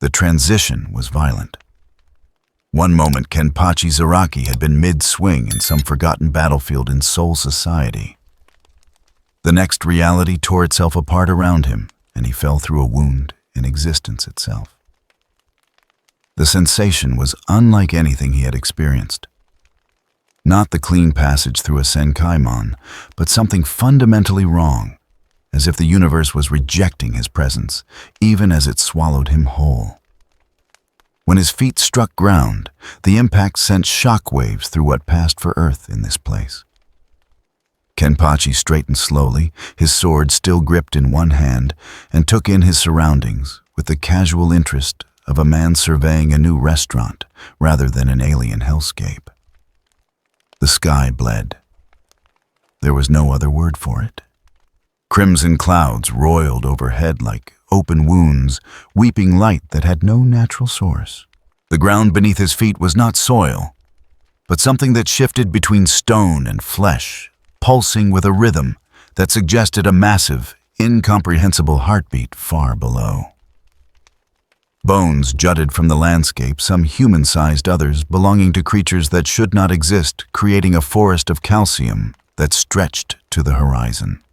The transition was violent. One moment, Kenpachi Zaraki had been mid-swing in some forgotten battlefield in Soul Society. The next, reality tore itself apart around him, and he fell through a wound in existence itself. The sensation was unlike anything he had experienced. Not the clean passage through a Senkaimon, but something fundamentally wrong, as if the universe was rejecting his presence, even as it swallowed him whole. When his feet struck ground, the impact sent shock waves through what passed for Earth in this place. Kenpachi straightened slowly, his sword still gripped in one hand, and took in his surroundings with the casual interest of a man surveying a new restaurant rather than an alien hellscape. The sky bled. There was no other word for it. Crimson clouds roiled overhead like open wounds, weeping light that had no natural source. The ground beneath his feet was not soil, but something that shifted between stone and flesh, pulsing with a rhythm that suggested a massive, incomprehensible heartbeat far below. Bones jutted from the landscape, some human-sized, others belonging to creatures that should not exist, creating a forest of calcium that stretched to the horizon.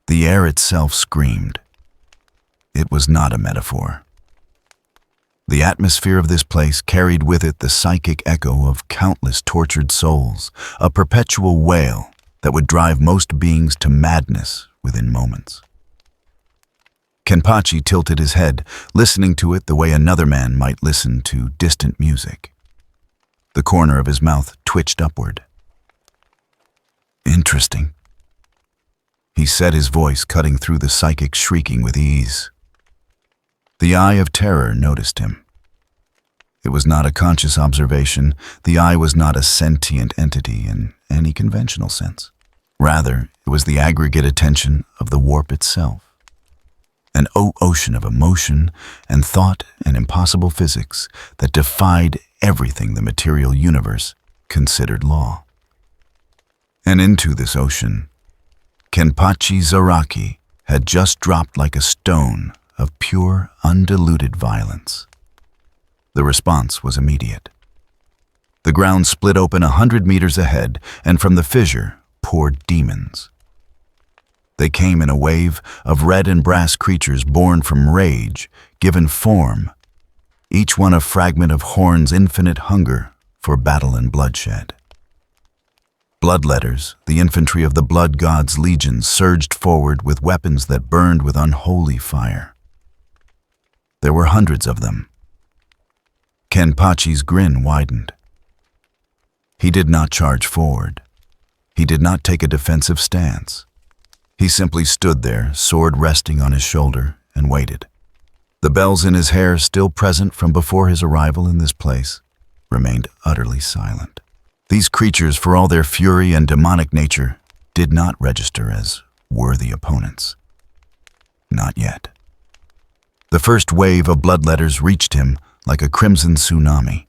The air itself screamed. It was not a metaphor. The atmosphere of this place carried with it the psychic echo of countless tortured souls, a perpetual wail that would drive most beings to madness within moments. Kenpachi tilted his head, listening to it the way another man might listen to distant music. The corner of his mouth twitched upward. Interesting. He said, his voice cutting through the psychic shrieking with ease. The eye of terror noticed him. It was not a conscious observation. The eye was not a sentient entity in any conventional sense. Rather, it was the aggregate attention of the warp itself. An ocean of emotion and thought and impossible physics that defied everything the material universe considered law. And into this ocean, Kenpachi Zaraki had just dropped like a stone of pure, undiluted violence. The response was immediate. The ground split open 100 meters ahead, and from the fissure poured demons. They came in a wave of red and brass creatures born from rage, given form, each one a fragment of Horn's infinite hunger for battle and bloodshed. Bloodletters, the infantry of the blood god's legions, surged forward with weapons that burned with unholy fire. There were hundreds of them. Kenpachi's grin widened. He did not charge forward. He did not take a defensive stance. He simply stood there, sword resting on his shoulder, and waited. The bells in his hair, still present from before his arrival in this place, remained utterly silent. These creatures, for all their fury and demonic nature, did not register as worthy opponents. Not yet. The first wave of bloodletters reached him like a crimson tsunami.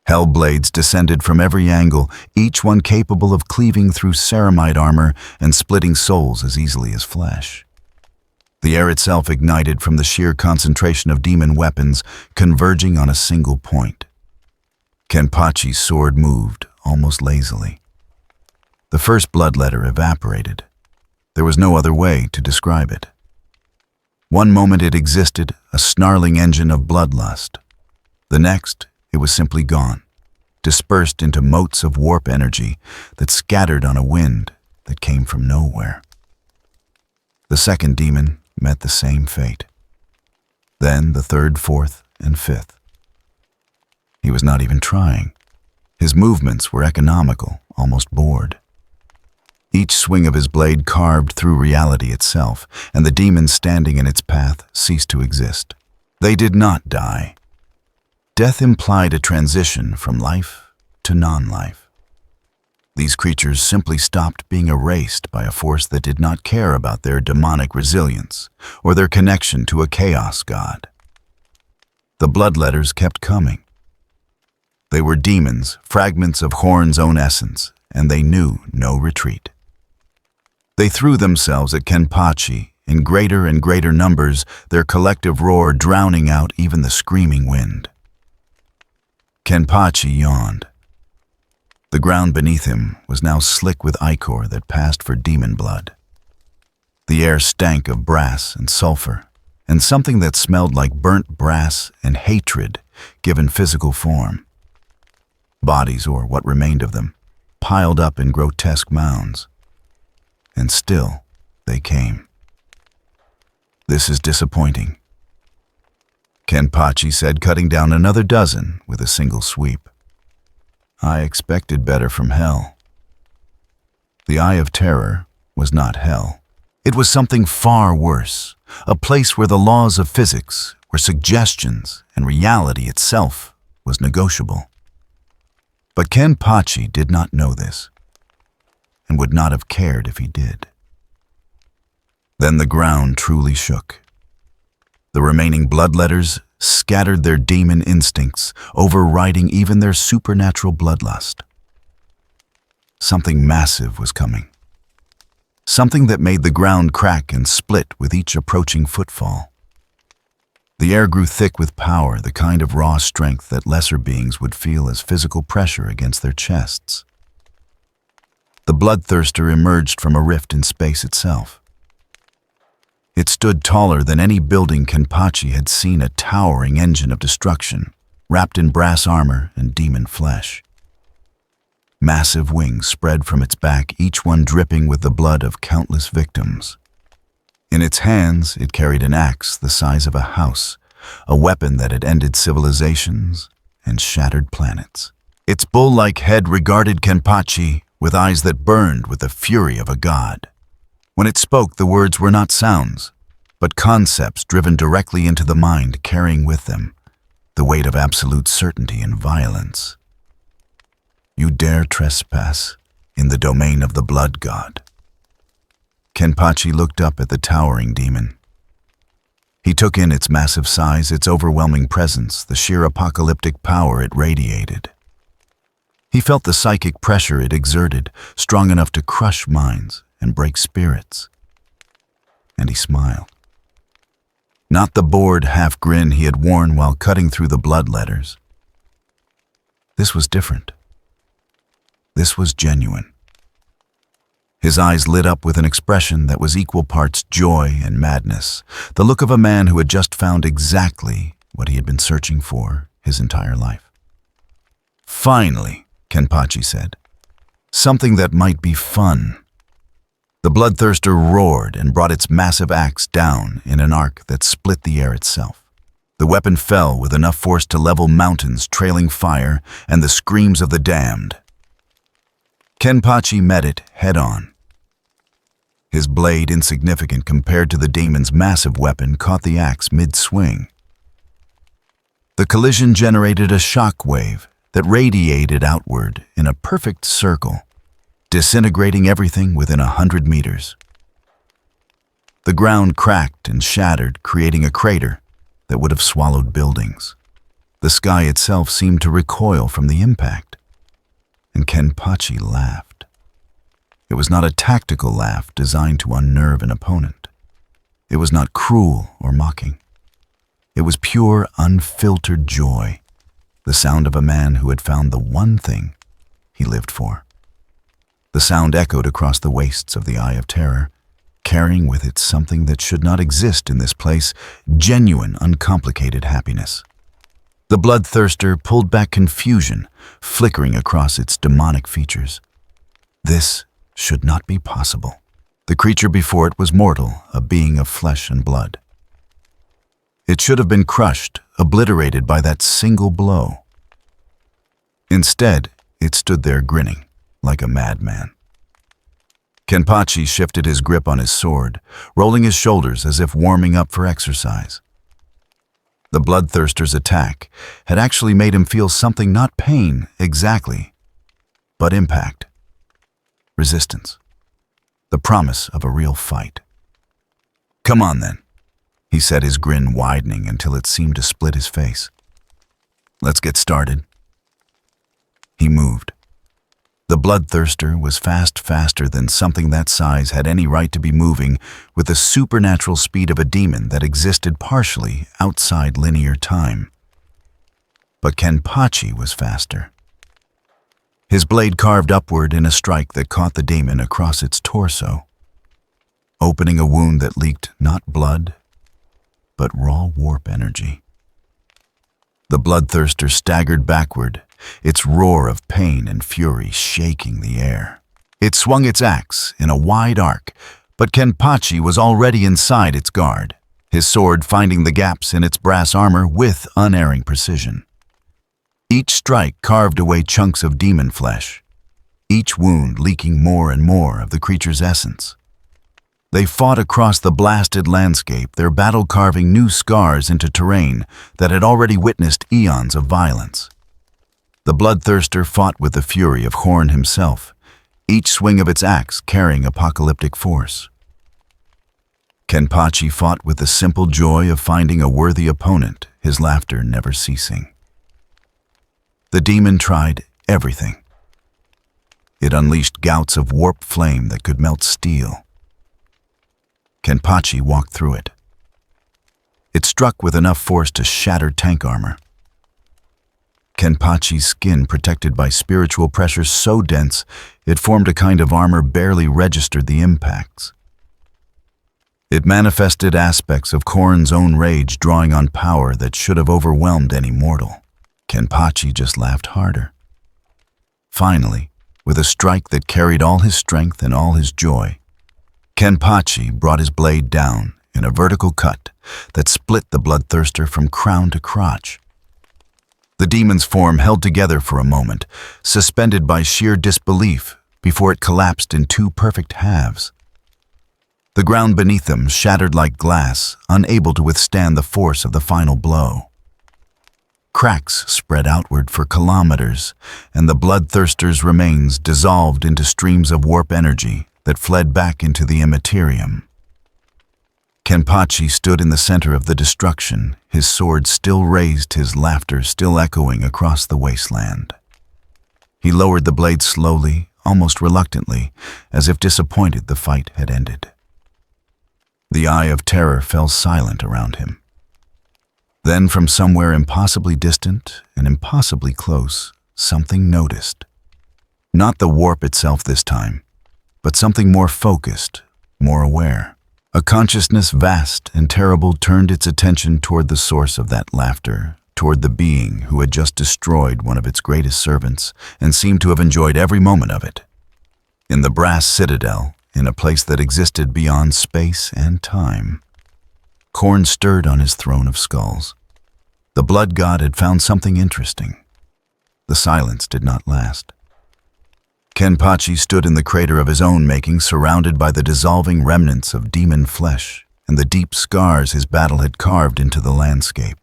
Hell blades descended from every angle, each one capable of cleaving through ceramide armor and splitting souls as easily as flesh. The air itself ignited from the sheer concentration of demon weapons, converging on a single point. Kenpachi's sword moved, almost lazily. The first bloodletter evaporated. There was no other way to describe it. One moment it existed, a snarling engine of bloodlust. The next, it was simply gone, dispersed into motes of warp energy that scattered on a wind that came from nowhere. The second demon met the same fate. Then the third, fourth, and fifth. He was not even trying. His movements were economical, almost bored. Each swing of his blade carved through reality itself, and the demons standing in its path ceased to exist. They did not die. Death implied a transition from life to non-life. These creatures simply stopped being erased by a force that did not care about their demonic resilience or their connection to a chaos god. The bloodletters kept coming. They were demons, fragments of Horn's own essence, and they knew no retreat. They threw themselves at Kenpachi in greater and greater numbers, their collective roar drowning out even the screaming wind. Kenpachi yawned. The ground beneath him was now slick with ichor that passed for demon blood. The air stank of brass and sulfur, and something that smelled like burnt brass and hatred given physical form. Bodies, or what remained of them, piled up in grotesque mounds. And still, they came. "This is disappointing," Kenpachi said, cutting down another dozen with a single sweep. "I expected better from hell." The Eye of Terror was not hell. It was something far worse, a place where the laws of physics were suggestions and reality itself was negotiable. But Kenpachi did not know this, and would not have cared if he did. Then the ground truly shook. The remaining bloodletters scattered their demon instincts, overriding even their supernatural bloodlust. Something massive was coming. Something that made the ground crack and split with each approaching footfall. The air grew thick with power, the kind of raw strength that lesser beings would feel as physical pressure against their chests. The bloodthirster emerged from a rift in space itself. It stood taller than any building Kenpachi had seen, a towering engine of destruction, wrapped in brass armor and demon flesh. Massive wings spread from its back, each one dripping with the blood of countless victims. In its hands, it carried an axe the size of a house, a weapon that had ended civilizations and shattered planets. Its bull-like head regarded Kenpachi with eyes that burned with the fury of a god. When it spoke, the words were not sounds, but concepts driven directly into the mind, carrying with them the weight of absolute certainty and violence. "You dare trespass in the domain of the blood god." Kenpachi looked up at the towering demon. He took in its massive size, its overwhelming presence, the sheer apocalyptic power it radiated. He felt the psychic pressure it exerted, strong enough to crush minds and break spirits. And he smiled. Not the bored half-grin he had worn while cutting through the blood letters. This was different. This was genuine. His eyes lit up with an expression that was equal parts joy and madness, the look of a man who had just found exactly what he had been searching for his entire life. "Finally," Kenpachi said, "something that might be fun." The bloodthirster roared and brought its massive axe down in an arc that split the air itself. The weapon fell with enough force to level mountains, trailing fire and the screams of the damned. Kenpachi met it head-on. His blade, insignificant compared to the demon's massive weapon, caught the axe mid-swing. The collision generated a shock wave that radiated outward in a perfect circle, disintegrating everything within 100 meters. The ground cracked and shattered, creating a crater that would have swallowed buildings. The sky itself seemed to recoil from the impact, and Kenpachi laughed. It was not a tactical laugh designed to unnerve an opponent. It was not cruel or mocking. It was pure, unfiltered joy, the sound of a man who had found the one thing he lived for. The sound echoed across the wastes of the Eye of Terror, carrying with it something that should not exist in this place, genuine, uncomplicated happiness. The bloodthirster pulled back confusion, flickering across its demonic features. This should not be possible. The creature before it was mortal, a being of flesh and blood. It should have been crushed, obliterated by that single blow. Instead, it stood there grinning, like a madman. Kenpachi shifted his grip on his sword, rolling his shoulders as if warming up for exercise. The bloodthirster's attack had actually made him feel something, not pain exactly, but impact. Resistance. The promise of a real fight. "Come on then," he said, his grin widening until it seemed to split his face. "Let's get started." He moved. The bloodthirster was faster than something that size had any right to be moving, with the supernatural speed of a demon that existed partially outside linear time. But Kenpachi was faster. His blade carved upward in a strike that caught the demon across its torso, opening a wound that leaked not blood, but raw warp energy. The bloodthirster staggered backward, its roar of pain and fury shaking the air. It swung its axe in a wide arc, but Kenpachi was already inside its guard, his sword finding the gaps in its brass armor with unerring precision. Each strike carved away chunks of demon flesh, each wound leaking more and more of the creature's essence. They fought across the blasted landscape, their battle carving new scars into terrain that had already witnessed eons of violence. The bloodthirster fought with the fury of Horn himself, each swing of its axe carrying apocalyptic force. Kenpachi fought with the simple joy of finding a worthy opponent, his laughter never ceasing. The demon tried everything. It unleashed gouts of warp flame that could melt steel. Kenpachi walked through it. It struck with enough force to shatter tank armor. Kenpachi's skin protected by spiritual pressure so dense it formed a kind of armor barely registered the impacts. It manifested aspects of Khorne's own rage drawing on power that should have overwhelmed any mortal. Kenpachi just laughed harder. Finally, with a strike that carried all his strength and all his joy, Kenpachi brought his blade down in a vertical cut that split the bloodthirster from crown to crotch. The demon's form held together for a moment, suspended by sheer disbelief before it collapsed in two perfect halves. The ground beneath them shattered like glass, unable to withstand the force of the final blow. Cracks spread outward for kilometers, and the bloodthirster's remains dissolved into streams of warp energy that fled back into the Imperium. Kenpachi stood in the center of the destruction, his sword still raised, his laughter still echoing across the wasteland. He lowered the blade slowly, almost reluctantly, as if disappointed the fight had ended. The eye of terror fell silent around him. Then, from somewhere impossibly distant and impossibly close, something noticed. Not the warp itself this time, but something more focused, more aware. A consciousness vast and terrible turned its attention toward the source of that laughter, toward the being who had just destroyed one of its greatest servants and seemed to have enjoyed every moment of it. In the brass citadel, in a place that existed beyond space and time, Khorne stirred on his throne of skulls. The blood god had found something interesting. The silence did not last. Kenpachi stood in the crater of his own making, surrounded by the dissolving remnants of demon flesh and the deep scars his battle had carved into the landscape.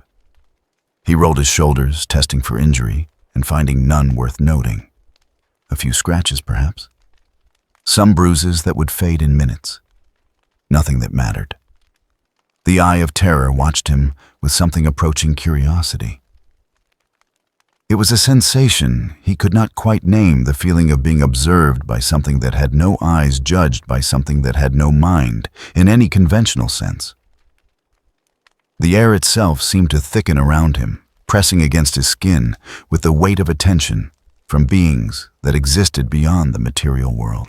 He rolled his shoulders, testing for injury, and finding none worth noting. A few scratches, perhaps. Some bruises that would fade in minutes. Nothing that mattered. The eye of terror watched him with something approaching curiosity. It was a sensation he could not quite name, the feeling of being observed by something that had no eyes, judged by something that had no mind, in any conventional sense. The air itself seemed to thicken around him, pressing against his skin with the weight of attention from beings that existed beyond the material world.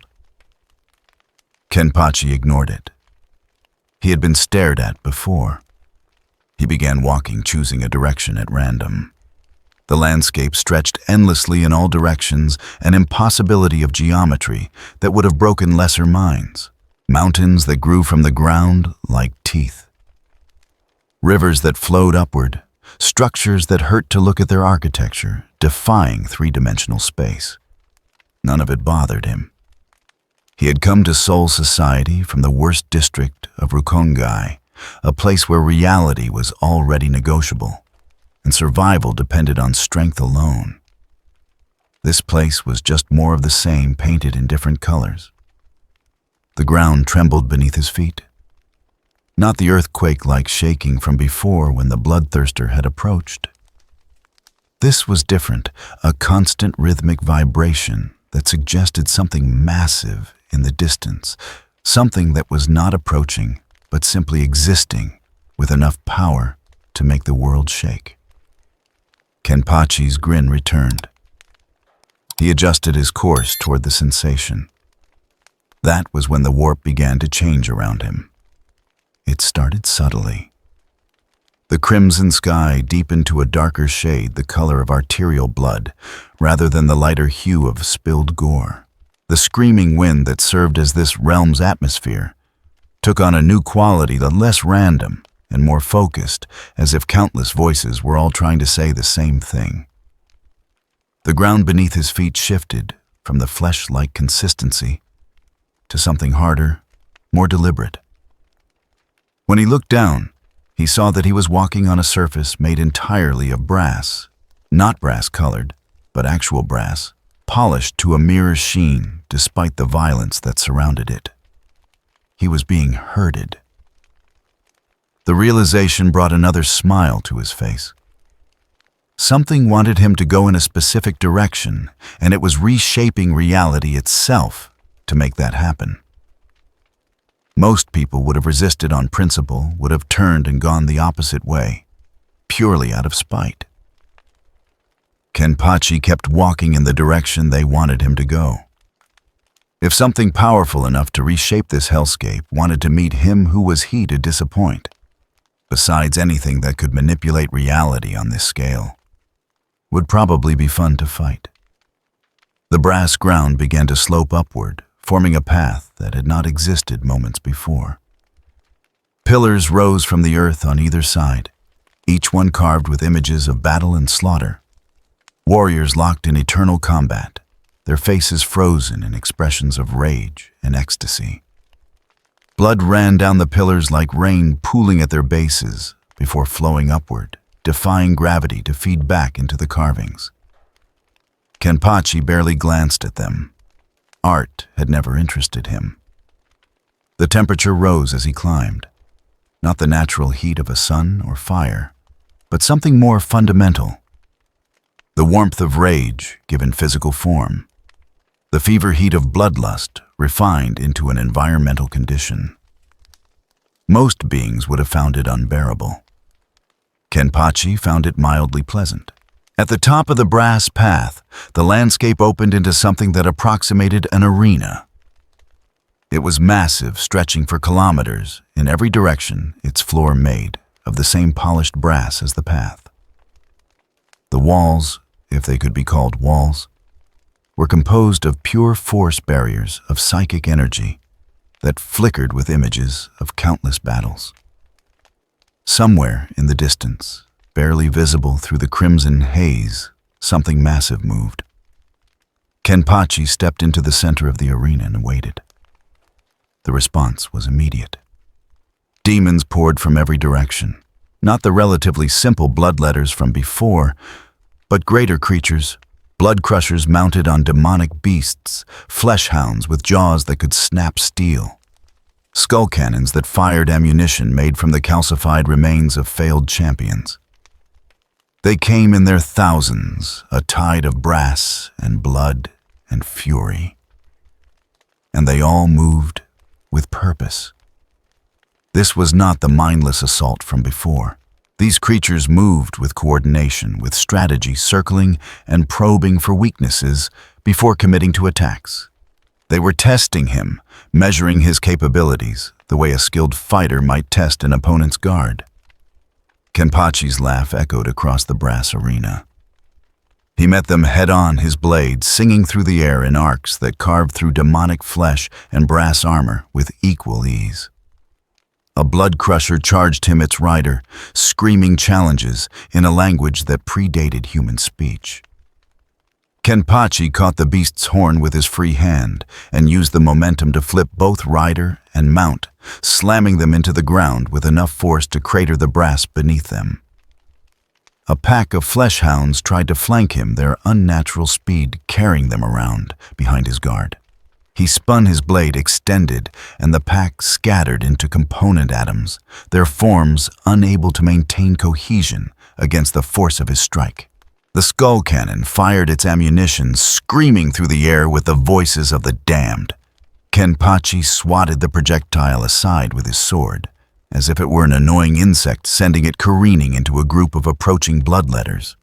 Kenpachi ignored it. He had been stared at before. He began walking, choosing a direction at random. The landscape stretched endlessly in all directions, an impossibility of geometry that would have broken lesser minds. Mountains that grew from the ground like teeth. Rivers that flowed upward, structures that hurt to look at their architecture, defying three-dimensional space. None of it bothered him. He had come to Seoul society from the worst district of Rukongai, a place where reality was already negotiable, and survival depended on strength alone. This place was just more of the same, painted in different colors. The ground trembled beneath his feet. Not the earthquake-like shaking from before when the bloodthirster had approached. This was different, a constant rhythmic vibration that suggested something massive in the distance, something that was not approaching, but simply existing with enough power to make the world shake. Kenpachi's grin returned. He adjusted his course toward the sensation. That was when the warp began to change around him. It started subtly. The crimson sky deepened to a darker shade, the color of arterial blood, rather than the lighter hue of spilled gore. The screaming wind that served as this realm's atmosphere took on a new quality, less random and more focused, as if countless voices were all trying to say the same thing. The ground beneath his feet shifted from the flesh-like consistency to something harder, more deliberate. When he looked down, he saw that he was walking on a surface made entirely of brass, not brass-colored, but actual brass, polished to a mirror sheen despite the violence that surrounded it. He was being herded. The realization brought another smile to his face. Something wanted him to go in a specific direction, and it was reshaping reality itself to make that happen. Most people would have resisted on principle, would have turned and gone the opposite way, purely out of spite. Kenpachi kept walking in the direction they wanted him to go. If something powerful enough to reshape this hellscape wanted to meet him, who was he to disappoint? Besides, anything that could manipulate reality on this scale would probably be fun to fight. The brass ground began to slope upward, forming a path that had not existed moments before. Pillars rose from the earth on either side, each one carved with images of battle and slaughter. Warriors locked in eternal combat, their faces frozen in expressions of rage and ecstasy. Blood ran down the pillars like rain pooling at their bases before flowing upward, defying gravity to feed back into the carvings. Kenpachi barely glanced at them. Art had never interested him. The temperature rose as he climbed, not the natural heat of a sun or fire, but something more fundamental. The warmth of rage given physical form, the fever heat of bloodlust refined into an environmental condition. Most beings would have found it unbearable. Kenpachi found it mildly pleasant. At the top of the brass path, the landscape opened into something that approximated an arena. It was massive, stretching for kilometers in every direction, its floor made of the same polished brass as the path. The walls, if they could be called walls, were composed of pure force barriers of psychic energy that flickered with images of countless battles. Somewhere in the distance, barely visible through the crimson haze, something massive moved. Kenpachi stepped into the center of the arena and waited. The response was immediate. Demons poured from every direction, not the relatively simple bloodletters from before, but greater creatures, blood crushers mounted on demonic beasts, flesh hounds with jaws that could snap steel, skull cannons that fired ammunition made from the calcified remains of failed champions. They came in their thousands, a tide of brass and blood and fury. And they all moved with purpose. This was not the mindless assault from before. These creatures moved with coordination, with strategy, circling and probing for weaknesses before committing to attacks. They were testing him, measuring his capabilities, the way a skilled fighter might test an opponent's guard. Kenpachi's laugh echoed across the brass arena. He met them head-on, his blade singing through the air in arcs that carved through demonic flesh and brass armor with equal ease. A blood crusher charged him its rider, screaming challenges in a language that predated human speech. Kenpachi caught the beast's horn with his free hand and used the momentum to flip both rider and mount, slamming them into the ground with enough force to crater the brass beneath them. A pack of flesh hounds tried to flank him, their unnatural speed carrying them around behind his guard. He spun his blade, extended, and the pack scattered into component atoms, their forms unable to maintain cohesion against the force of his strike. The skull cannon fired its ammunition, screaming through the air with the voices of the damned. Kenpachi swatted the projectile aside with his sword, as if it were an annoying insect, sending it careening into a group of approaching bloodletters.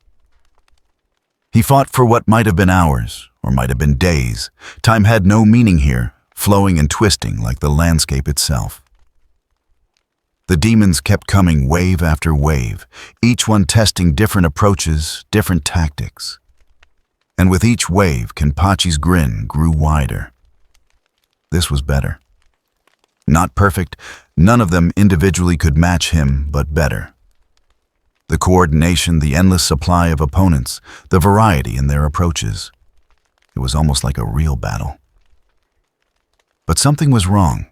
He fought for what might have been hours, or might have been days. Time had no meaning here, flowing and twisting like the landscape itself. The demons kept coming wave after wave, each one testing different approaches, different tactics. And with each wave, Kenpachi's grin grew wider. This was better. Not perfect, none of them individually could match him, but better. The coordination, the endless supply of opponents, the variety in their approaches. It was almost like a real battle. But something was wrong.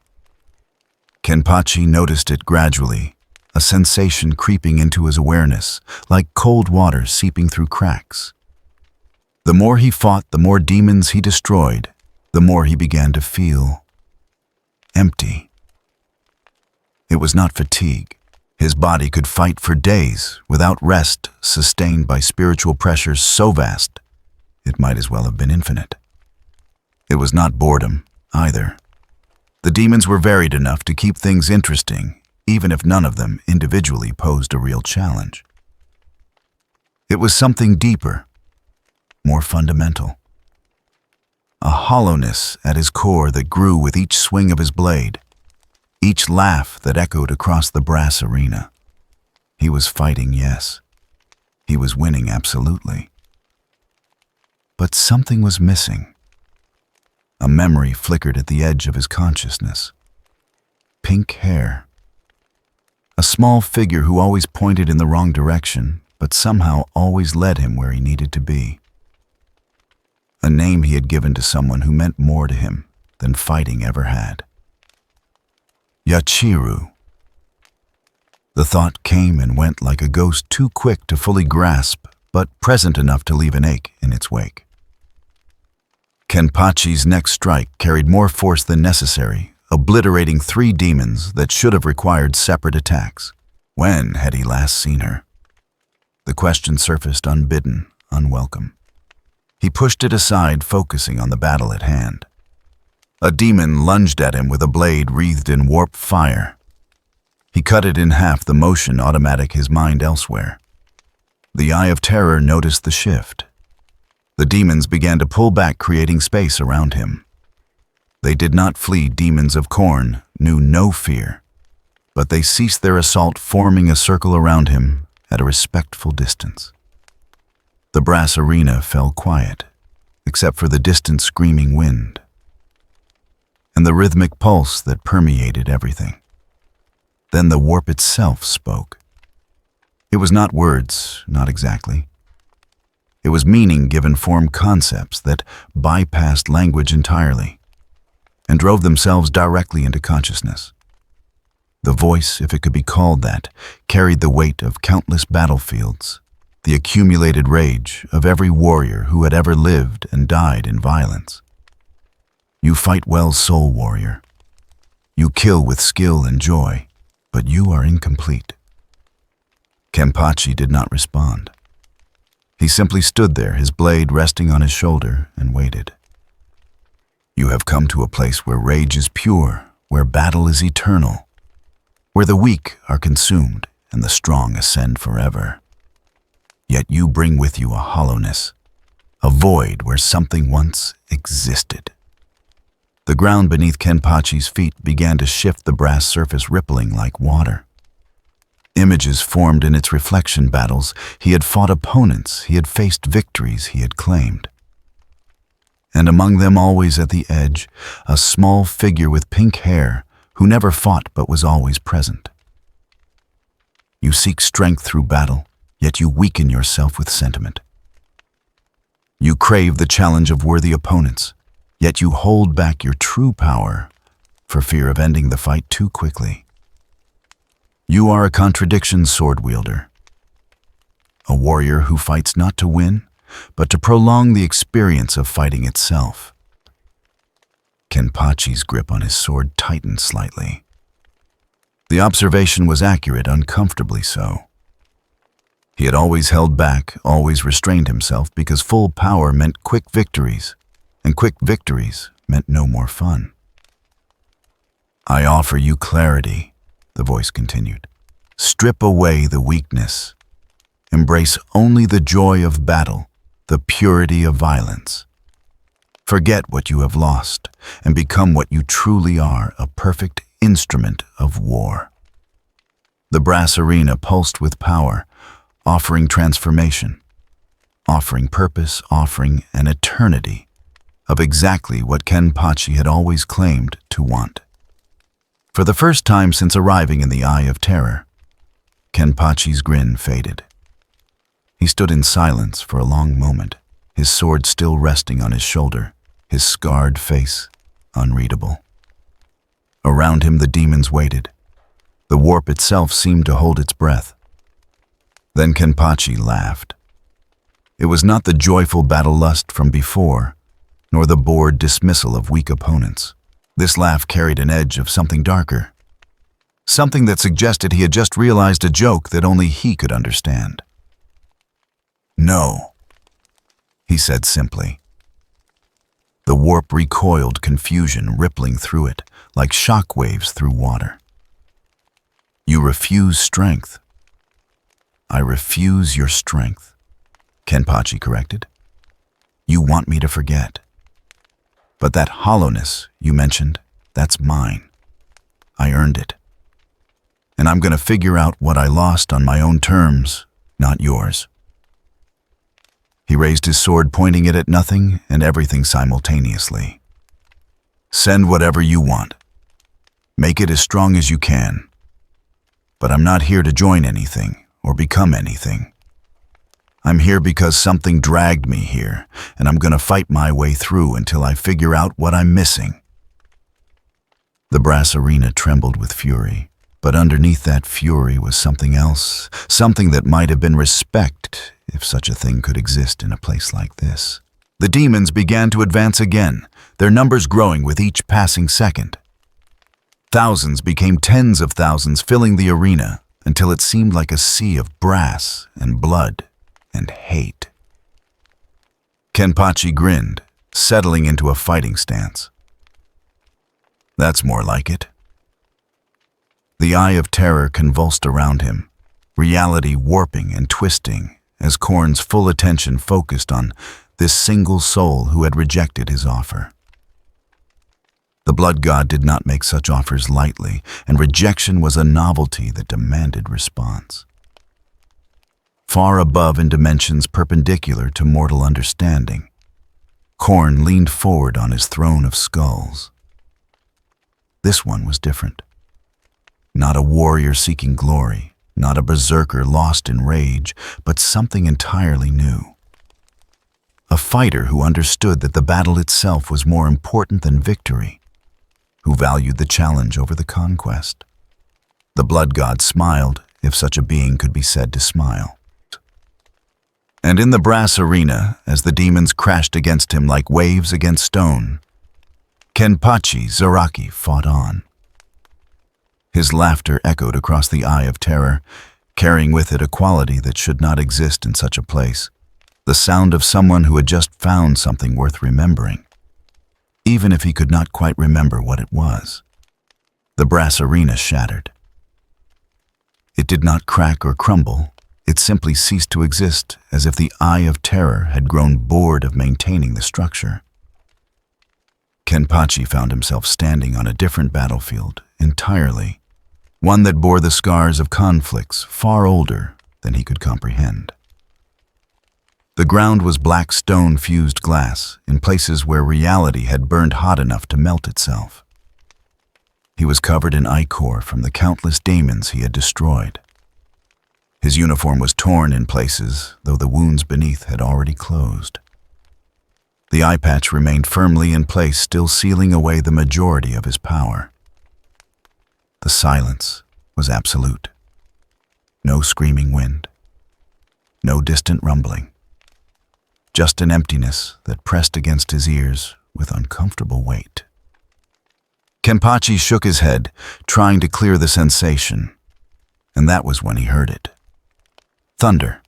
Kenpachi noticed it gradually, a sensation creeping into his awareness, like cold water seeping through cracks. The more he fought, the more demons he destroyed, the more he began to feel empty. It was not fatigue. His body could fight for days without rest, sustained by spiritual pressures so vast, it might as well have been infinite. It was not boredom, either. The demons were varied enough to keep things interesting, even if none of them individually posed a real challenge. It was something deeper, more fundamental. A hollowness at his core that grew with each swing of his blade, each laugh that echoed across the brass arena. He was fighting, yes. He was winning, absolutely. But something was missing. A memory flickered at the edge of his consciousness. Pink hair. A small figure who always pointed in the wrong direction, but somehow always led him where he needed to be. A name he had given to someone who meant more to him than fighting ever had. Yachiru. The thought came and went like a ghost, too quick to fully grasp, but present enough to leave an ache in its wake. Kenpachi's next strike carried more force than necessary, obliterating 3 demons that should have required separate attacks. When had he last seen her? The question surfaced unbidden, unwelcome. He pushed it aside, focusing on the battle at hand. A demon lunged at him with a blade wreathed in warp fire. He cut it in half, the motion automatic, his mind elsewhere. The Eye of Terror noticed the shift. The demons began to pull back, creating space around him. They did not flee. Demons of Khorne knew no fear, but they ceased their assault, forming a circle around him at a respectful distance. The brass arena fell quiet, except for the distant screaming wind and the rhythmic pulse that permeated everything. Then the warp itself spoke. It was not words, not exactly. It was meaning-given form concepts that bypassed language entirely and drove themselves directly into consciousness. The voice, if it could be called that, carried the weight of countless battlefields, the accumulated rage of every warrior who had ever lived and died in violence. You fight well, soul warrior. You kill with skill and joy, but you are incomplete. Kenpachi did not respond. He simply stood there, his blade resting on his shoulder, and waited. You have come to a place where rage is pure, where battle is eternal, where the weak are consumed and the strong ascend forever. Yet you bring with you a hollowness, a void where something once existed. The ground beneath Kenpachi's feet began to shift, the brass surface rippling like water. Images formed in its reflection. Battles he had fought, opponents he had faced, victories he had claimed. And among them, always at the edge, a small figure with pink hair who never fought but was always present. You seek strength through battle, yet you weaken yourself with sentiment. You crave the challenge of worthy opponents, yet you hold back your true power for fear of ending the fight too quickly. You are a contradiction, sword wielder. A warrior who fights not to win, but to prolong the experience of fighting itself. Kenpachi's grip on his sword tightened slightly. The observation was accurate, uncomfortably so. He had always held back, always restrained himself, because full power meant quick victories, and quick victories meant no more fun. "I offer you clarity," the voice continued. "Strip away the weakness. Embrace only the joy of battle, the purity of violence. Forget what you have lost and become what you truly are, a perfect instrument of war." The brass arena pulsed with power, offering transformation, offering purpose, offering an eternity of exactly what Kenpachi had always claimed to want. For the first time since arriving in the Eye of Terror, Kenpachi's grin faded. He stood in silence for a long moment, his sword still resting on his shoulder, his scarred face unreadable. Around him the demons waited. The warp itself seemed to hold its breath. Then Kenpachi laughed. It was not the joyful battle lust from before, nor the bored dismissal of weak opponents. This laugh carried an edge of something darker, something that suggested he had just realized a joke that only he could understand. "No," he said simply. The warp recoiled, confusion rippling through it, like shock waves through water. "You refuse strength." "I refuse your strength," Kenpachi corrected. "You want me to forget. But that hollowness you mentioned, that's mine. I earned it. And I'm going to figure out what I lost on my own terms, not yours." He raised his sword, pointing it at nothing and everything simultaneously. "Send whatever you want. Make it as strong as you can. But I'm not here to join anything or become anything. I'm here because something dragged me here, and I'm going to fight my way through until I figure out what I'm missing." The brass arena trembled with fury, but underneath that fury was something else, something that might have been respect, if such a thing could exist in a place like this. The demons began to advance again, their numbers growing with each passing second. Thousands became tens of thousands, filling the arena until it seemed like a sea of brass and blood and hate. Kenpachi grinned, settling into a fighting stance. "That's more like it." The Eye of Terror convulsed around him, reality warping and twisting as Khorne's full attention focused on this single soul who had rejected his offer. The blood god did not make such offers lightly, and rejection was a novelty that demanded response. Far above in dimensions perpendicular to mortal understanding, Khorne leaned forward on his throne of skulls. This one was different. Not a warrior seeking glory, not a berserker lost in rage, but something entirely new. A fighter who understood that the battle itself was more important than victory, who valued the challenge over the conquest. The blood god smiled, if such a being could be said to smile. And in the brass arena, as the demons crashed against him like waves against stone, Kenpachi Zaraki fought on. His laughter echoed across the Eye of Terror, carrying with it a quality that should not exist in such a place, the sound of someone who had just found something worth remembering, even if he could not quite remember what it was. The brass arena shattered. It did not crack or crumble. It simply ceased to exist, as if the Eye of Terror had grown bored of maintaining the structure. Kenpachi found himself standing on a different battlefield entirely, one that bore the scars of conflicts far older than he could comprehend. The ground was black stone-fused glass in places where reality had burned hot enough to melt itself. He was covered in ichor from the countless daemons he had destroyed. His uniform was torn in places, though the wounds beneath had already closed. The eye patch remained firmly in place, still sealing away the majority of his power. The silence was absolute. No screaming wind. No distant rumbling. Just an emptiness that pressed against his ears with uncomfortable weight. Kenpachi shook his head, trying to clear the sensation, and that was when he heard it. Thunder,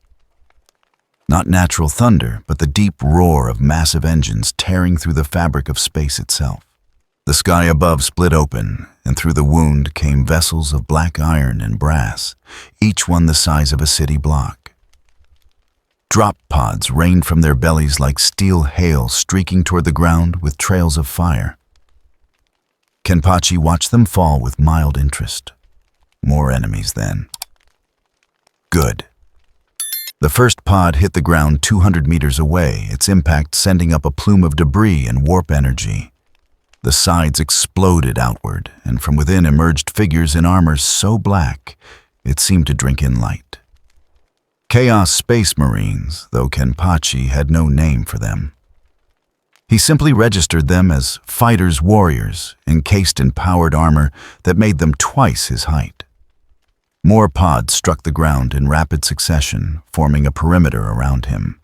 Not natural thunder, but the deep roar of massive engines tearing through the fabric of space itself. The sky above split open, and through the wound came vessels of black iron and brass, each one the size of a city block. Drop pods rained from their bellies like steel hail streaking toward the ground with trails of fire. Kenpachi watched them fall with mild interest. More enemies then. Good. The first pod hit the ground 200 meters away, its impact sending up a plume of debris and warp energy. The sides exploded outward, and from within emerged figures in armor so black it seemed to drink in light. Chaos Space Marines, though Kenpachi had no name for them. He simply registered them as fighters' warriors, encased in powered armor that made them twice his height. More pods struck the ground in rapid succession, forming a perimeter around him.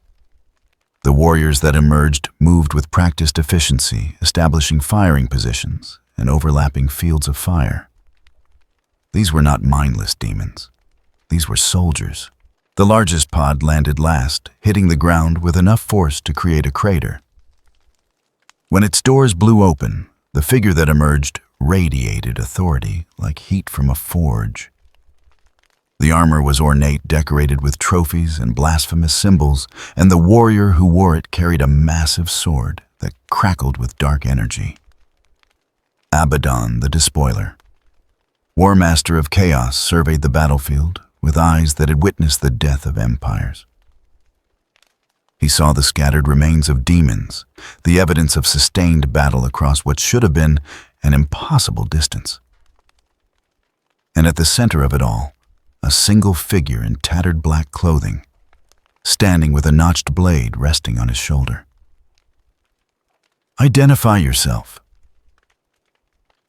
The warriors that emerged moved with practiced efficiency, establishing firing positions and overlapping fields of fire. These were not mindless demons. These were soldiers. The largest pod landed last, hitting the ground with enough force to create a crater. When its doors blew open, the figure that emerged radiated authority like heat from a forge. The armor was ornate, decorated with trophies and blasphemous symbols, and the warrior who wore it carried a massive sword that crackled with dark energy. Abaddon, the Despoiler. War Master of Chaos, surveyed the battlefield with eyes that had witnessed the death of empires. He saw the scattered remains of demons, the evidence of sustained battle across what should have been an impossible distance. And at the center of it all, a single figure in tattered black clothing, standing with a notched blade resting on his shoulder. Identify yourself.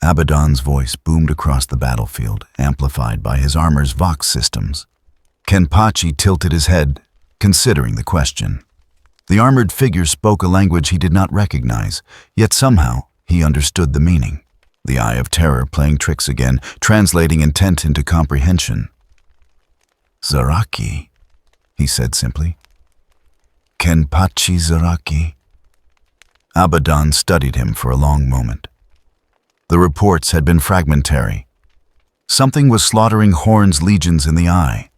Abaddon's voice boomed across the battlefield, amplified by his armor's Vox systems. Kenpachi tilted his head, considering the question. The armored figure spoke a language he did not recognize, yet somehow he understood the meaning. The eye of terror playing tricks again, translating intent into comprehension. Zaraki, he said simply. Kenpachi Zaraki. Abaddon studied him for a long moment. The reports had been fragmentary. Something was slaughtering Horn's legions in the eye,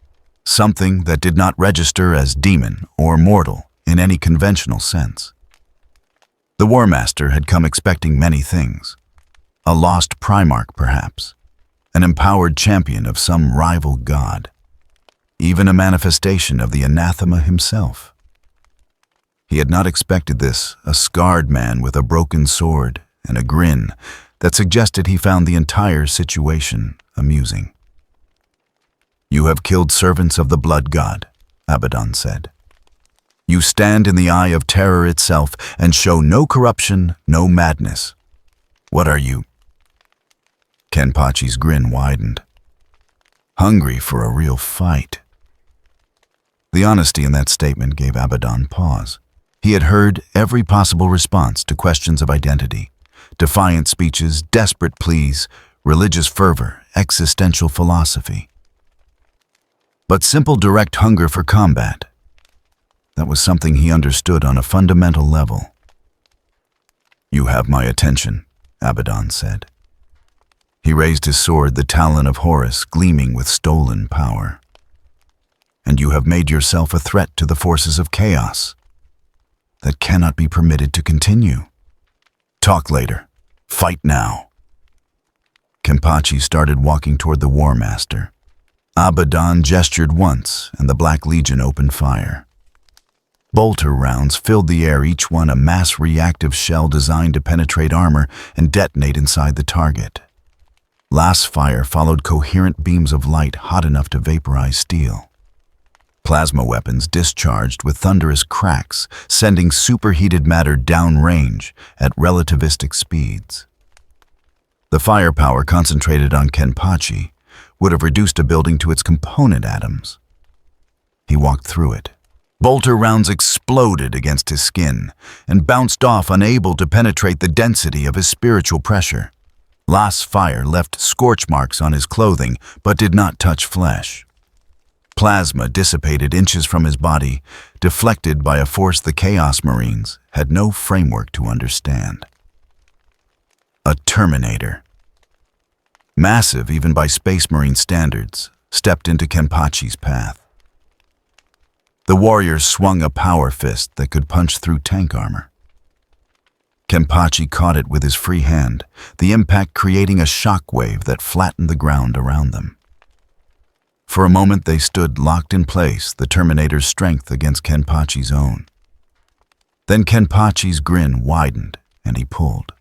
something that did not register as demon or mortal in any conventional sense. The War Master had come expecting many things. A lost Primarch, perhaps, an empowered champion of some rival god, even a manifestation of the anathema himself. He had not expected this, a scarred man with a broken sword and a grin that suggested he found the entire situation amusing. You have killed servants of the blood god, Abaddon said. You stand in the eye of terror itself and show no corruption, no madness. What are you? Kenpachi's grin widened. Hungry for a real fight. The honesty in that statement gave Abaddon pause. He had heard every possible response to questions of identity. Defiant speeches, desperate pleas, religious fervor, existential philosophy. But simple direct hunger for combat. That was something he understood on a fundamental level. You have my attention, Abaddon said. He raised his sword, the talon of Horus, gleaming with stolen power. And you have made yourself a threat to the forces of chaos that cannot be permitted to continue. Talk later. Fight now. Kenpachi started walking toward the War Master. Abaddon gestured once, and the Black Legion opened fire. Bolter rounds filled the air, each one a mass reactive shell designed to penetrate armor and detonate inside the target. Last fire followed coherent beams of light hot enough to vaporize steel. Plasma weapons discharged with thunderous cracks, sending superheated matter downrange at relativistic speeds. The firepower concentrated on Kenpachi would have reduced a building to its component atoms. He walked through it. Bolter rounds exploded against his skin and bounced off, unable to penetrate the density of his spiritual pressure. Last fire left scorch marks on his clothing, but did not touch flesh. Plasma dissipated inches from his body, deflected by a force the Chaos Marines had no framework to understand. A Terminator, massive even by Space Marine standards, stepped into Kenpachi's path. The warrior swung a power fist that could punch through tank armor. Kenpachi caught it with his free hand, the impact creating a shock wave that flattened the ground around them. For a moment they stood locked in place, the Terminator's strength against Kenpachi's own. Then Kenpachi's grin widened, and he pulled.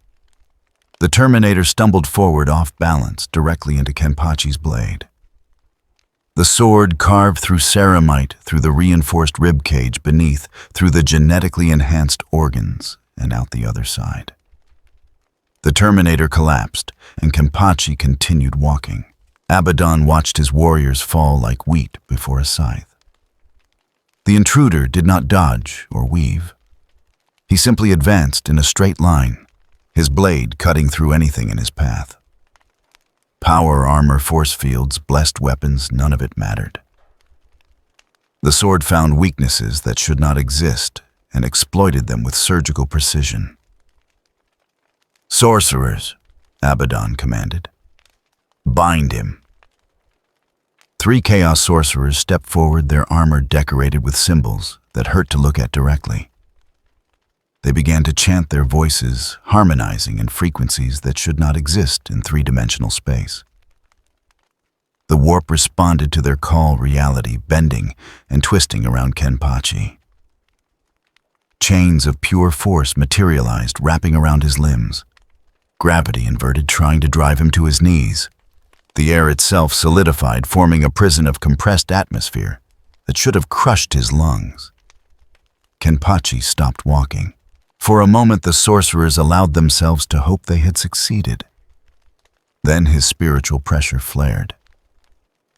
The Terminator stumbled forward off balance, directly into Kenpachi's blade. The sword carved through ceramite, through the reinforced rib cage beneath, through the genetically enhanced organs, and out the other side. The Terminator collapsed, and Kenpachi continued walking. Abaddon watched his warriors fall like wheat before a scythe. The intruder did not dodge or weave. He simply advanced in a straight line, his blade cutting through anything in his path. Power armor, force fields, blessed weapons, none of it mattered. The sword found weaknesses that should not exist and exploited them with surgical precision. "Sorcerers," Abaddon commanded. "Bind him." 3 Chaos Sorcerers stepped forward, their armor decorated with symbols that hurt to look at directly. They began to chant their voices, harmonizing in frequencies that should not exist in 3-dimensional space. The warp responded to their call, reality bending and twisting around Kenpachi. Chains of pure force materialized, wrapping around his limbs. Gravity inverted, trying to drive him to his knees. The air itself solidified, forming a prison of compressed atmosphere that should have crushed his lungs. Kenpachi stopped walking. For a moment, the sorcerers allowed themselves to hope they had succeeded. Then his spiritual pressure flared.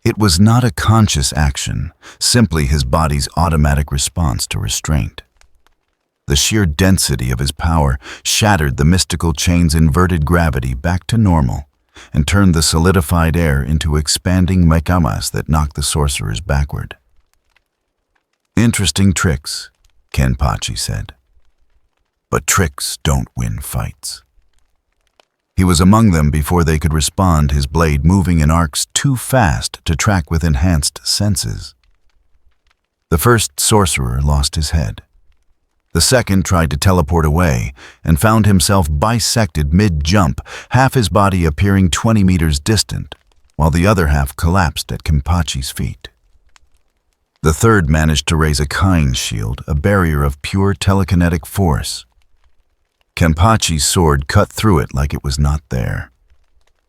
It was not a conscious action, simply his body's automatic response to restraint. The sheer density of his power shattered the mystical chain's inverted gravity back to normal and turned the solidified air into expanding mekamas that knocked the sorcerers backward. "Interesting tricks," Kenpachi said. "But tricks don't win fights." He was among them before they could respond, his blade moving in arcs too fast to track with enhanced senses. The first sorcerer lost his head. The second tried to teleport away and found himself bisected mid-jump, half his body appearing 20 meters distant, while the other half collapsed at Kenpachi's feet. The third managed to raise a kind shield, a barrier of pure telekinetic force. Kenpachi's sword cut through it like it was not there.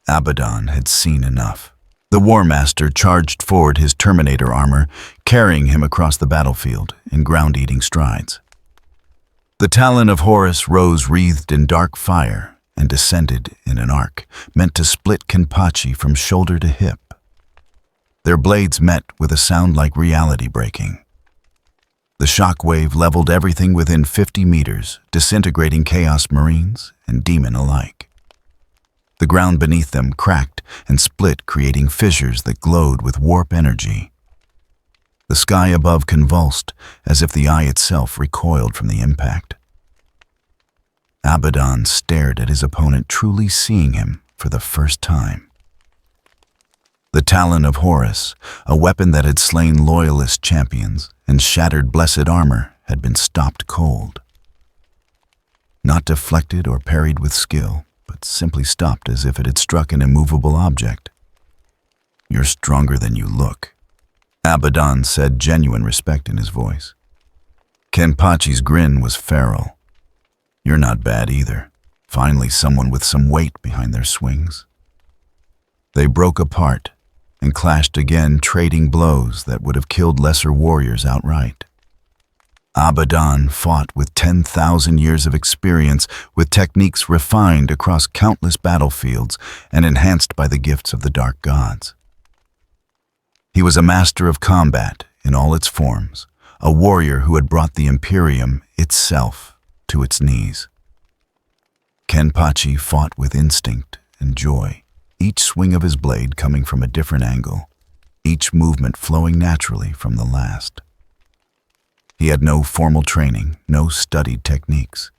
Abaddon had seen enough. The War Master charged forward, his Terminator armor, carrying him across the battlefield in ground-eating strides. The talon of Horus rose wreathed in dark fire and descended in an arc, meant to split Kenpachi from shoulder to hip. Their blades met with a sound like reality breaking. The shock wave leveled everything within 50 meters, disintegrating Chaos Marines and Demon alike. The ground beneath them cracked and split, creating fissures that glowed with warp energy. The sky above convulsed, as if the eye itself recoiled from the impact. Abaddon stared at his opponent, truly seeing him for the first time. The Talon of Horus, a weapon that had slain loyalist champions and shattered blessed armor, had been stopped cold. Not deflected or parried with skill, but simply stopped as if it had struck an immovable object. "You're stronger than you look," Abaddon said, genuine respect in his voice. Kenpachi's grin was feral. "You're not bad either. Finally, someone with some weight behind their swings." They broke apart and clashed again, trading blows that would have killed lesser warriors outright. Abaddon fought with 10,000 years of experience, with techniques refined across countless battlefields and enhanced by the gifts of the dark gods. He was a master of combat in all its forms, a warrior who had brought the Imperium itself to its knees. Kenpachi fought with instinct and joy, each swing of his blade coming from a different angle, each movement flowing naturally from the last. He had no formal training, no studied techniques.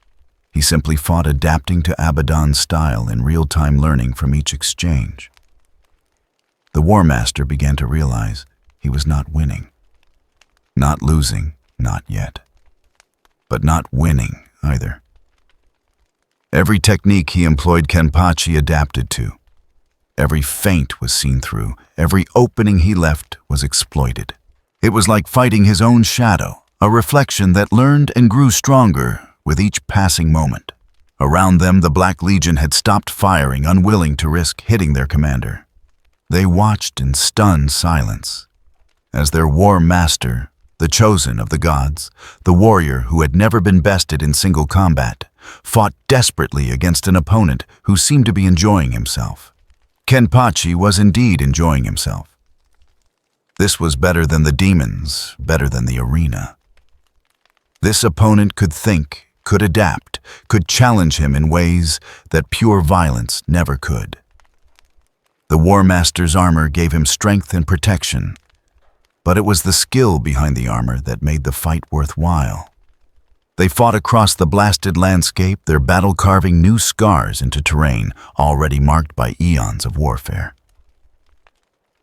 He simply fought, adapting to Abaddon's style in real-time learning from each exchange. The War Master began to realize he was not winning. Not losing, not yet. But not winning either. Every technique he employed, Kenpachi adapted to. Every feint was seen through. Every opening he left was exploited. It was like fighting his own shadow, a reflection that learned and grew stronger with each passing moment. Around them, the Black Legion had stopped firing, unwilling to risk hitting their commander. They watched in stunned silence as their War Master, the chosen of the gods, the warrior who had never been bested in single combat, fought desperately against an opponent who seemed to be enjoying himself. Kenpachi was indeed enjoying himself. This was better than the demons, better than the arena. This opponent could think, could adapt, could challenge him in ways that pure violence never could. The War Master's armor gave him strength and protection, but it was the skill behind the armor that made the fight worthwhile. They fought across the blasted landscape, their battle carving new scars into terrain already marked by eons of warfare.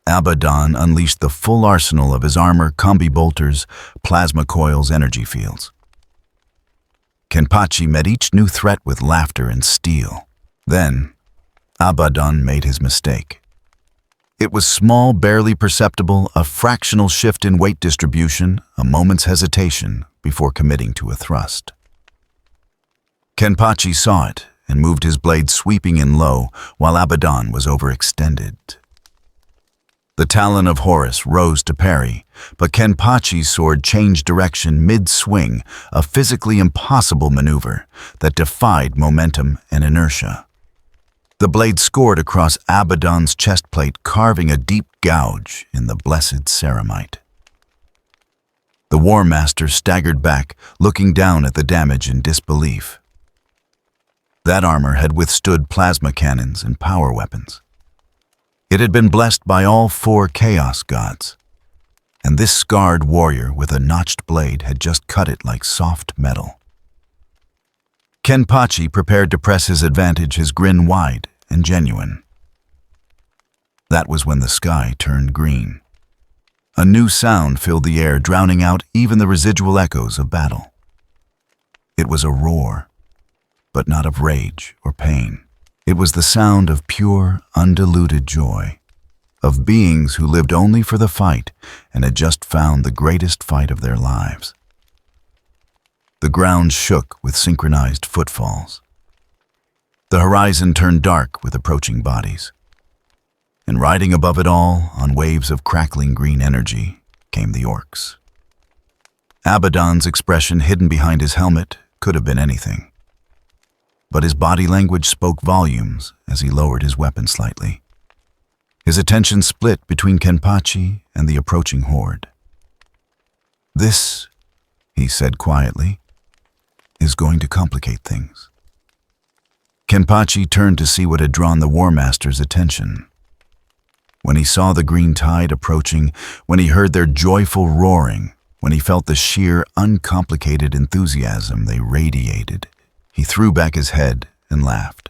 Abaddon unleashed the full arsenal of his armor, combi bolters, plasma coils, energy fields. Kenpachi met each new threat with laughter and steel. Then, Abaddon made his mistake. It was small, barely perceptible, a fractional shift in weight distribution, a moment's hesitation before committing to a thrust. Kenpachi saw it and moved his blade sweeping in low while Abaddon was overextended. The Talon of Horus rose to parry, but Kenpachi's sword changed direction mid-swing, a physically impossible maneuver that defied momentum and inertia. The blade scored across Abaddon's chest plate, carving a deep gouge in the blessed ceramite. The War Master staggered back, looking down at the damage in disbelief. That armor had withstood plasma cannons and power weapons. It had been blessed by all 4 chaos gods, and this scarred warrior with a notched blade had just cut it like soft metal. Kenpachi prepared to press his advantage, his grin wide and genuine. That was when the sky turned green. A new sound filled the air, drowning out even the residual echoes of battle. It was a roar, but not of rage or pain. It was the sound of pure, undiluted joy, of beings who lived only for the fight and had just found the greatest fight of their lives. The ground shook with synchronized footfalls. The horizon turned dark with approaching bodies. And riding above it all, on waves of crackling green energy, came the orcs. Abaddon's expression hidden behind his helmet could have been anything. But his body language spoke volumes as he lowered his weapon slightly. His attention split between Kenpachi and the approaching horde. "This," he said quietly, "is going to complicate things." Kenpachi turned to see what had drawn the War Master's attention. When he saw the green tide approaching, when he heard their joyful roaring, when he felt the sheer, uncomplicated enthusiasm they radiated, he threw back his head and laughed.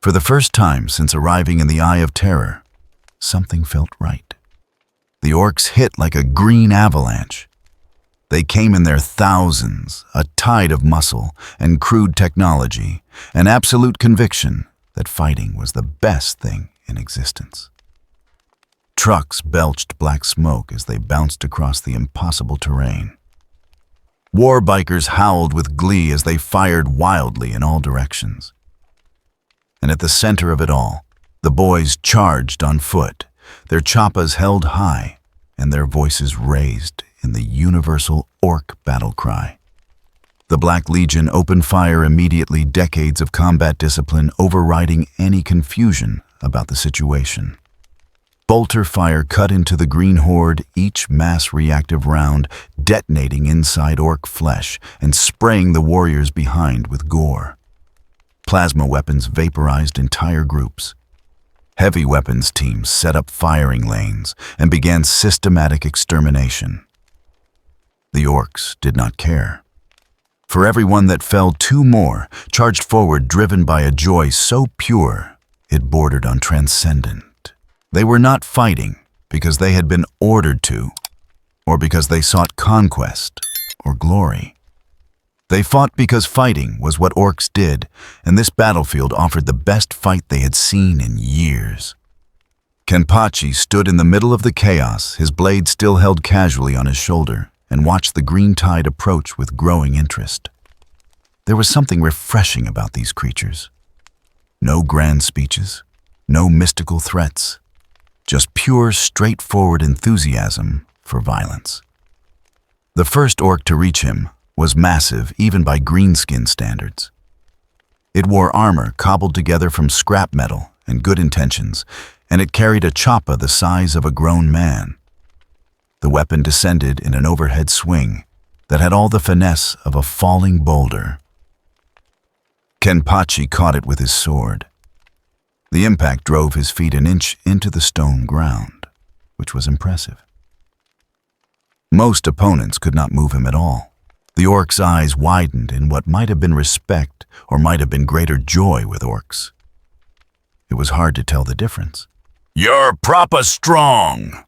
For the first time since arriving in the Eye of Terror, something felt right. The orcs hit like a green avalanche. They came in their thousands, a tide of muscle and crude technology, an absolute conviction that fighting was the best thing in existence. Trucks belched black smoke as they bounced across the impossible terrain. War bikers howled with glee as they fired wildly in all directions. And at the center of it all, the boys charged on foot, their choppas held high, and their voices raised in the universal orc battle cry. The Black Legion opened fire immediately, decades of combat discipline overriding any confusion about the situation. Bolter fire cut into the green horde, each mass reactive round detonating inside orc flesh and spraying the warriors behind with gore. Plasma weapons vaporized entire groups. Heavy weapons teams set up firing lanes and began systematic extermination. The orcs did not care. For every one that fell, two more charged forward, driven by a joy so pure it bordered on transcendent. They were not fighting because they had been ordered to, or because they sought conquest or glory. They fought because fighting was what orcs did, and this battlefield offered the best fight they had seen in years. Kenpachi stood in the middle of the chaos, his blade still held casually on his shoulder, and watched the green tide approach with growing interest. There was something refreshing about these creatures. No grand speeches, no mystical threats, just pure, straightforward enthusiasm for violence. The first orc to reach him was massive even by greenskin standards. It wore armor cobbled together from scrap metal and good intentions, and it carried a choppa the size of a grown man. The weapon descended in an overhead swing that had all the finesse of a falling boulder. Kenpachi caught it with his sword. The impact drove his feet an inch into the stone ground, which was impressive. Most opponents could not move him at all. The orc's eyes widened in what might have been respect or might have been greater joy with orcs. It was hard to tell the difference. "You're proper strong,"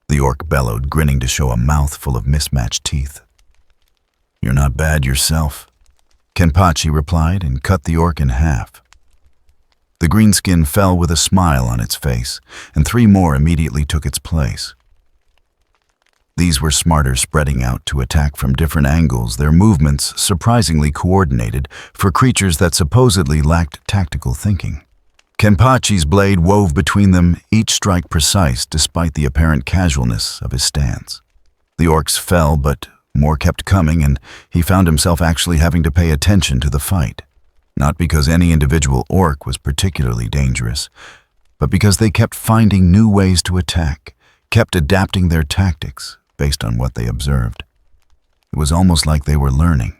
the orc bellowed, grinning to show a mouth full of mismatched teeth. "You're not bad yourself," Kenpachi replied and cut the orc in half. The greenskin fell with a smile on its face, and three more immediately took its place. These were smarter, spreading out to attack from different angles, their movements surprisingly coordinated for creatures that supposedly lacked tactical thinking. Kenpachi's blade wove between them, each strike precise despite the apparent casualness of his stance. The orcs fell, but more kept coming, and he found himself actually having to pay attention to the fight. Not because any individual orc was particularly dangerous, but because they kept finding new ways to attack, kept adapting their tactics based on what they observed. It was almost like they were learning.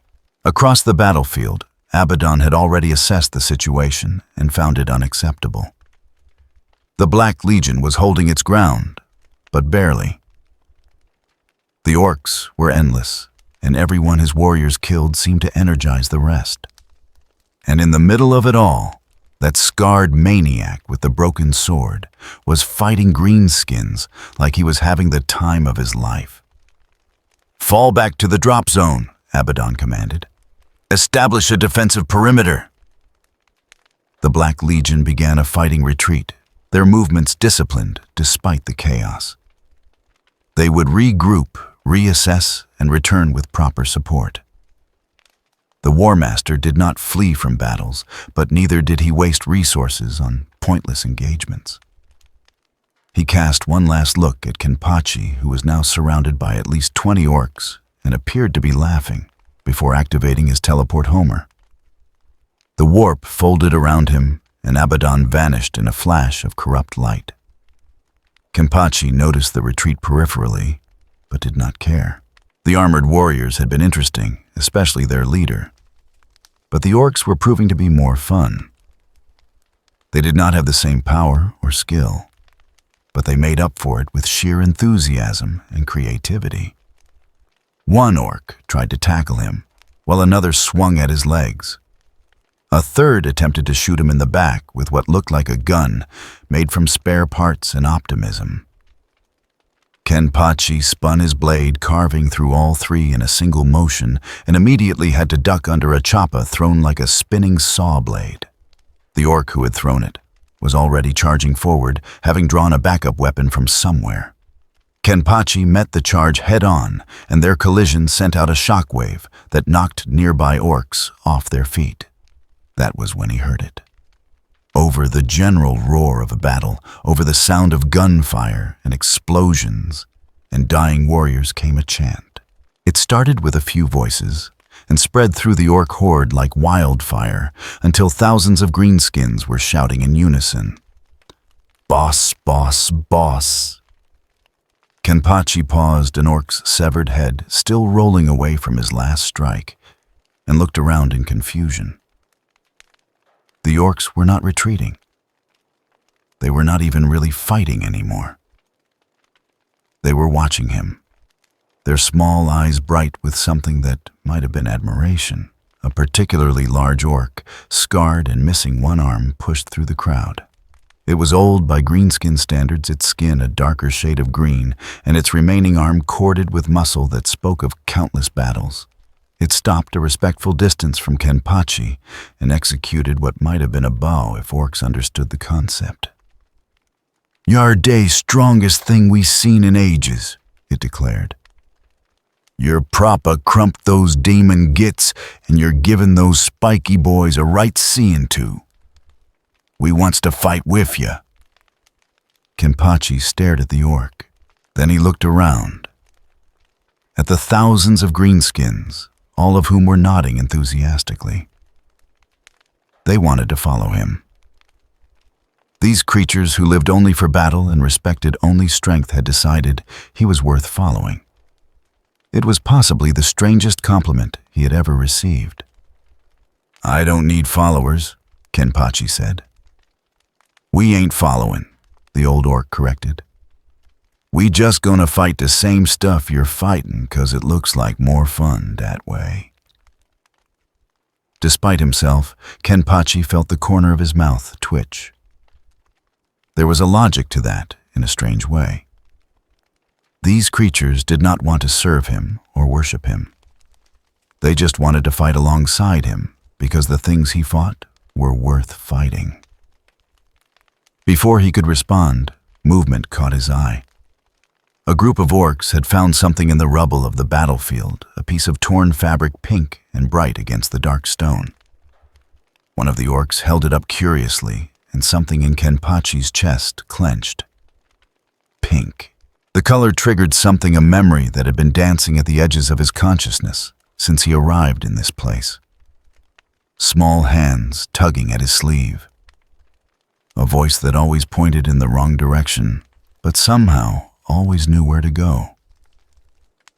Across the battlefield, Abaddon had already assessed the situation and found it unacceptable. The Black Legion was holding its ground, but barely. The orcs were endless, and every one his warriors killed seemed to energize the rest. And in the middle of it all, that scarred maniac with the broken sword was fighting greenskins like he was having the time of his life. "Fall back to the drop zone," Abaddon commanded. "Establish a defensive perimeter." The Black Legion began a fighting retreat, their movements disciplined despite the chaos. They would regroup, reassess, and return with proper support. The War Master did not flee from battles, but neither did he waste resources on pointless engagements. He cast one last look at Kenpachi, who was now surrounded by at least 20 orcs and appeared to be laughing, before activating his teleport homer. The warp folded around him, and Abaddon vanished in a flash of corrupt light. Kenpachi noticed the retreat peripherally, but did not care. The armored warriors had been interesting, especially their leader. But the orcs were proving to be more fun. They did not have the same power or skill, but they made up for it with sheer enthusiasm and creativity. One orc tried to tackle him, while another swung at his legs. A third attempted to shoot him in the back with what looked like a gun made from spare parts and optimism. Kenpachi spun his blade, carving through all three in a single motion, and immediately had to duck under a choppa thrown like a spinning saw blade. The orc who had thrown it was already charging forward, having drawn a backup weapon from somewhere. Kenpachi met the charge head-on, and their collision sent out a shockwave that knocked nearby orcs off their feet. That was when he heard it. Over the general roar of a battle, over the sound of gunfire and explosions and dying warriors came a chant. It started with a few voices and spread through the orc horde like wildfire until thousands of greenskins were shouting in unison. "Boss, boss, boss." Kenpachi paused, an orc's severed head still rolling away from his last strike, and looked around in confusion. The orcs were not retreating. They were not even really fighting anymore. They were watching him, their small eyes bright with something that might have been admiration. A particularly large orc, scarred and missing one arm, pushed through the crowd. It was old by greenskin standards, its skin a darker shade of green, and its remaining arm corded with muscle that spoke of countless battles. It stopped a respectful distance from Kenpachi and executed what might have been a bow if orcs understood the concept. "You're day's strongest thing we seen in ages," it declared. "You're proper crumped those demon gits, and you're giving those spiky boys a right seeing to. We wants to fight with ya." Kenpachi stared at the orc. Then he looked around. At the thousands of greenskins, all of whom were nodding enthusiastically. They wanted to follow him. These creatures who lived only for battle and respected only strength had decided he was worth following. It was possibly the strangest compliment he had ever received. "I don't need followers," Kenpachi said. "We ain't following," the old orc corrected. "We just gonna fight the same stuff you're fighting 'cause it looks like more fun that way." Despite himself, Kenpachi felt the corner of his mouth twitch. There was a logic to that, in a strange way. These creatures did not want to serve him or worship him. They just wanted to fight alongside him because the things he fought were worth fighting. Before he could respond, movement caught his eye. A group of orcs had found something in the rubble of the battlefield, a piece of torn fabric pink and bright against the dark stone. One of the orcs held it up curiously, and something in Kenpachi's chest clenched. Pink. The color triggered something, a memory that had been dancing at the edges of his consciousness since he arrived in this place. Small hands tugging at his sleeve. A voice that always pointed in the wrong direction, but somehow always knew where to go.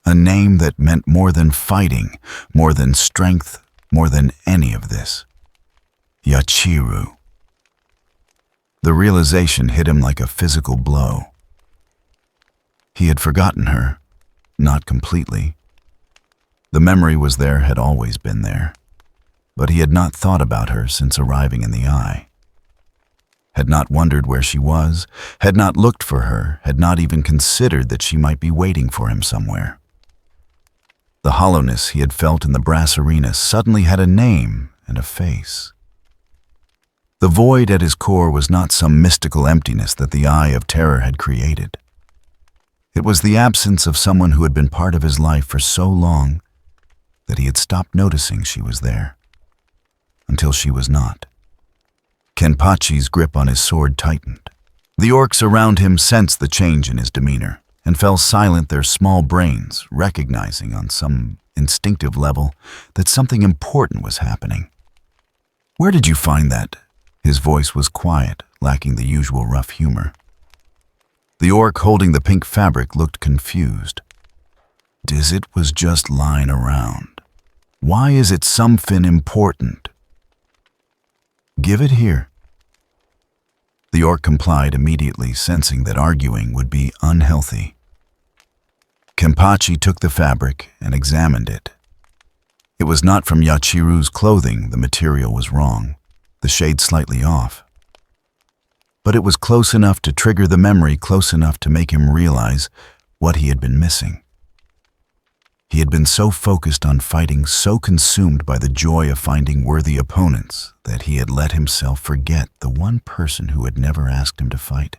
A name that meant more than fighting, more than strength, more than any of this. Yachiru. The realization hit him like a physical blow. He had forgotten her, not completely. The memory was there, had always been there, but he had not thought about her since arriving in the Eye. Had not wondered where she was, had not looked for her, had not even considered that she might be waiting for him somewhere. The hollowness he had felt in the brass arena suddenly had a name and a face. The void at his core was not some mystical emptiness that the Eye of Terror had created. It was the absence of someone who had been part of his life for so long that he had stopped noticing she was there, until she was not. Kenpachi's grip on his sword tightened. The orcs around him sensed the change in his demeanor and fell silent, their small brains recognizing on some instinctive level that something important was happening. "Where did you find that?" His voice was quiet, lacking the usual rough humor. The orc holding the pink fabric looked confused. "Diz it was just lying around. Why is it something important?" "Give it here." The orc complied immediately, sensing that arguing would be unhealthy. Kenpachi took the fabric and examined it. It was not from Yachiru's clothing. The material was wrong, the shade slightly off. But it was close enough to trigger the memory, close enough to make him realize what he had been missing. He had been so focused on fighting, so consumed by the joy of finding worthy opponents, that he had let himself forget the one person who had never asked him to fight,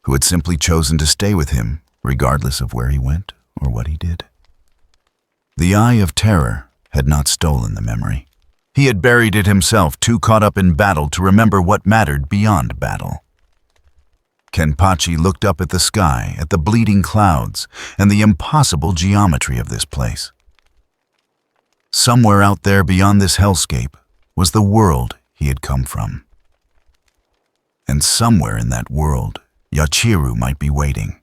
who had simply chosen to stay with him, regardless of where he went or what he did. The Eye of Terror had not stolen the memory. He had buried it himself, too caught up in battle to remember what mattered beyond battle. Kenpachi looked up at the sky, at the bleeding clouds, and the impossible geometry of this place. Somewhere out there beyond this hellscape was the world he had come from. And somewhere in that world, Yachiru might be waiting.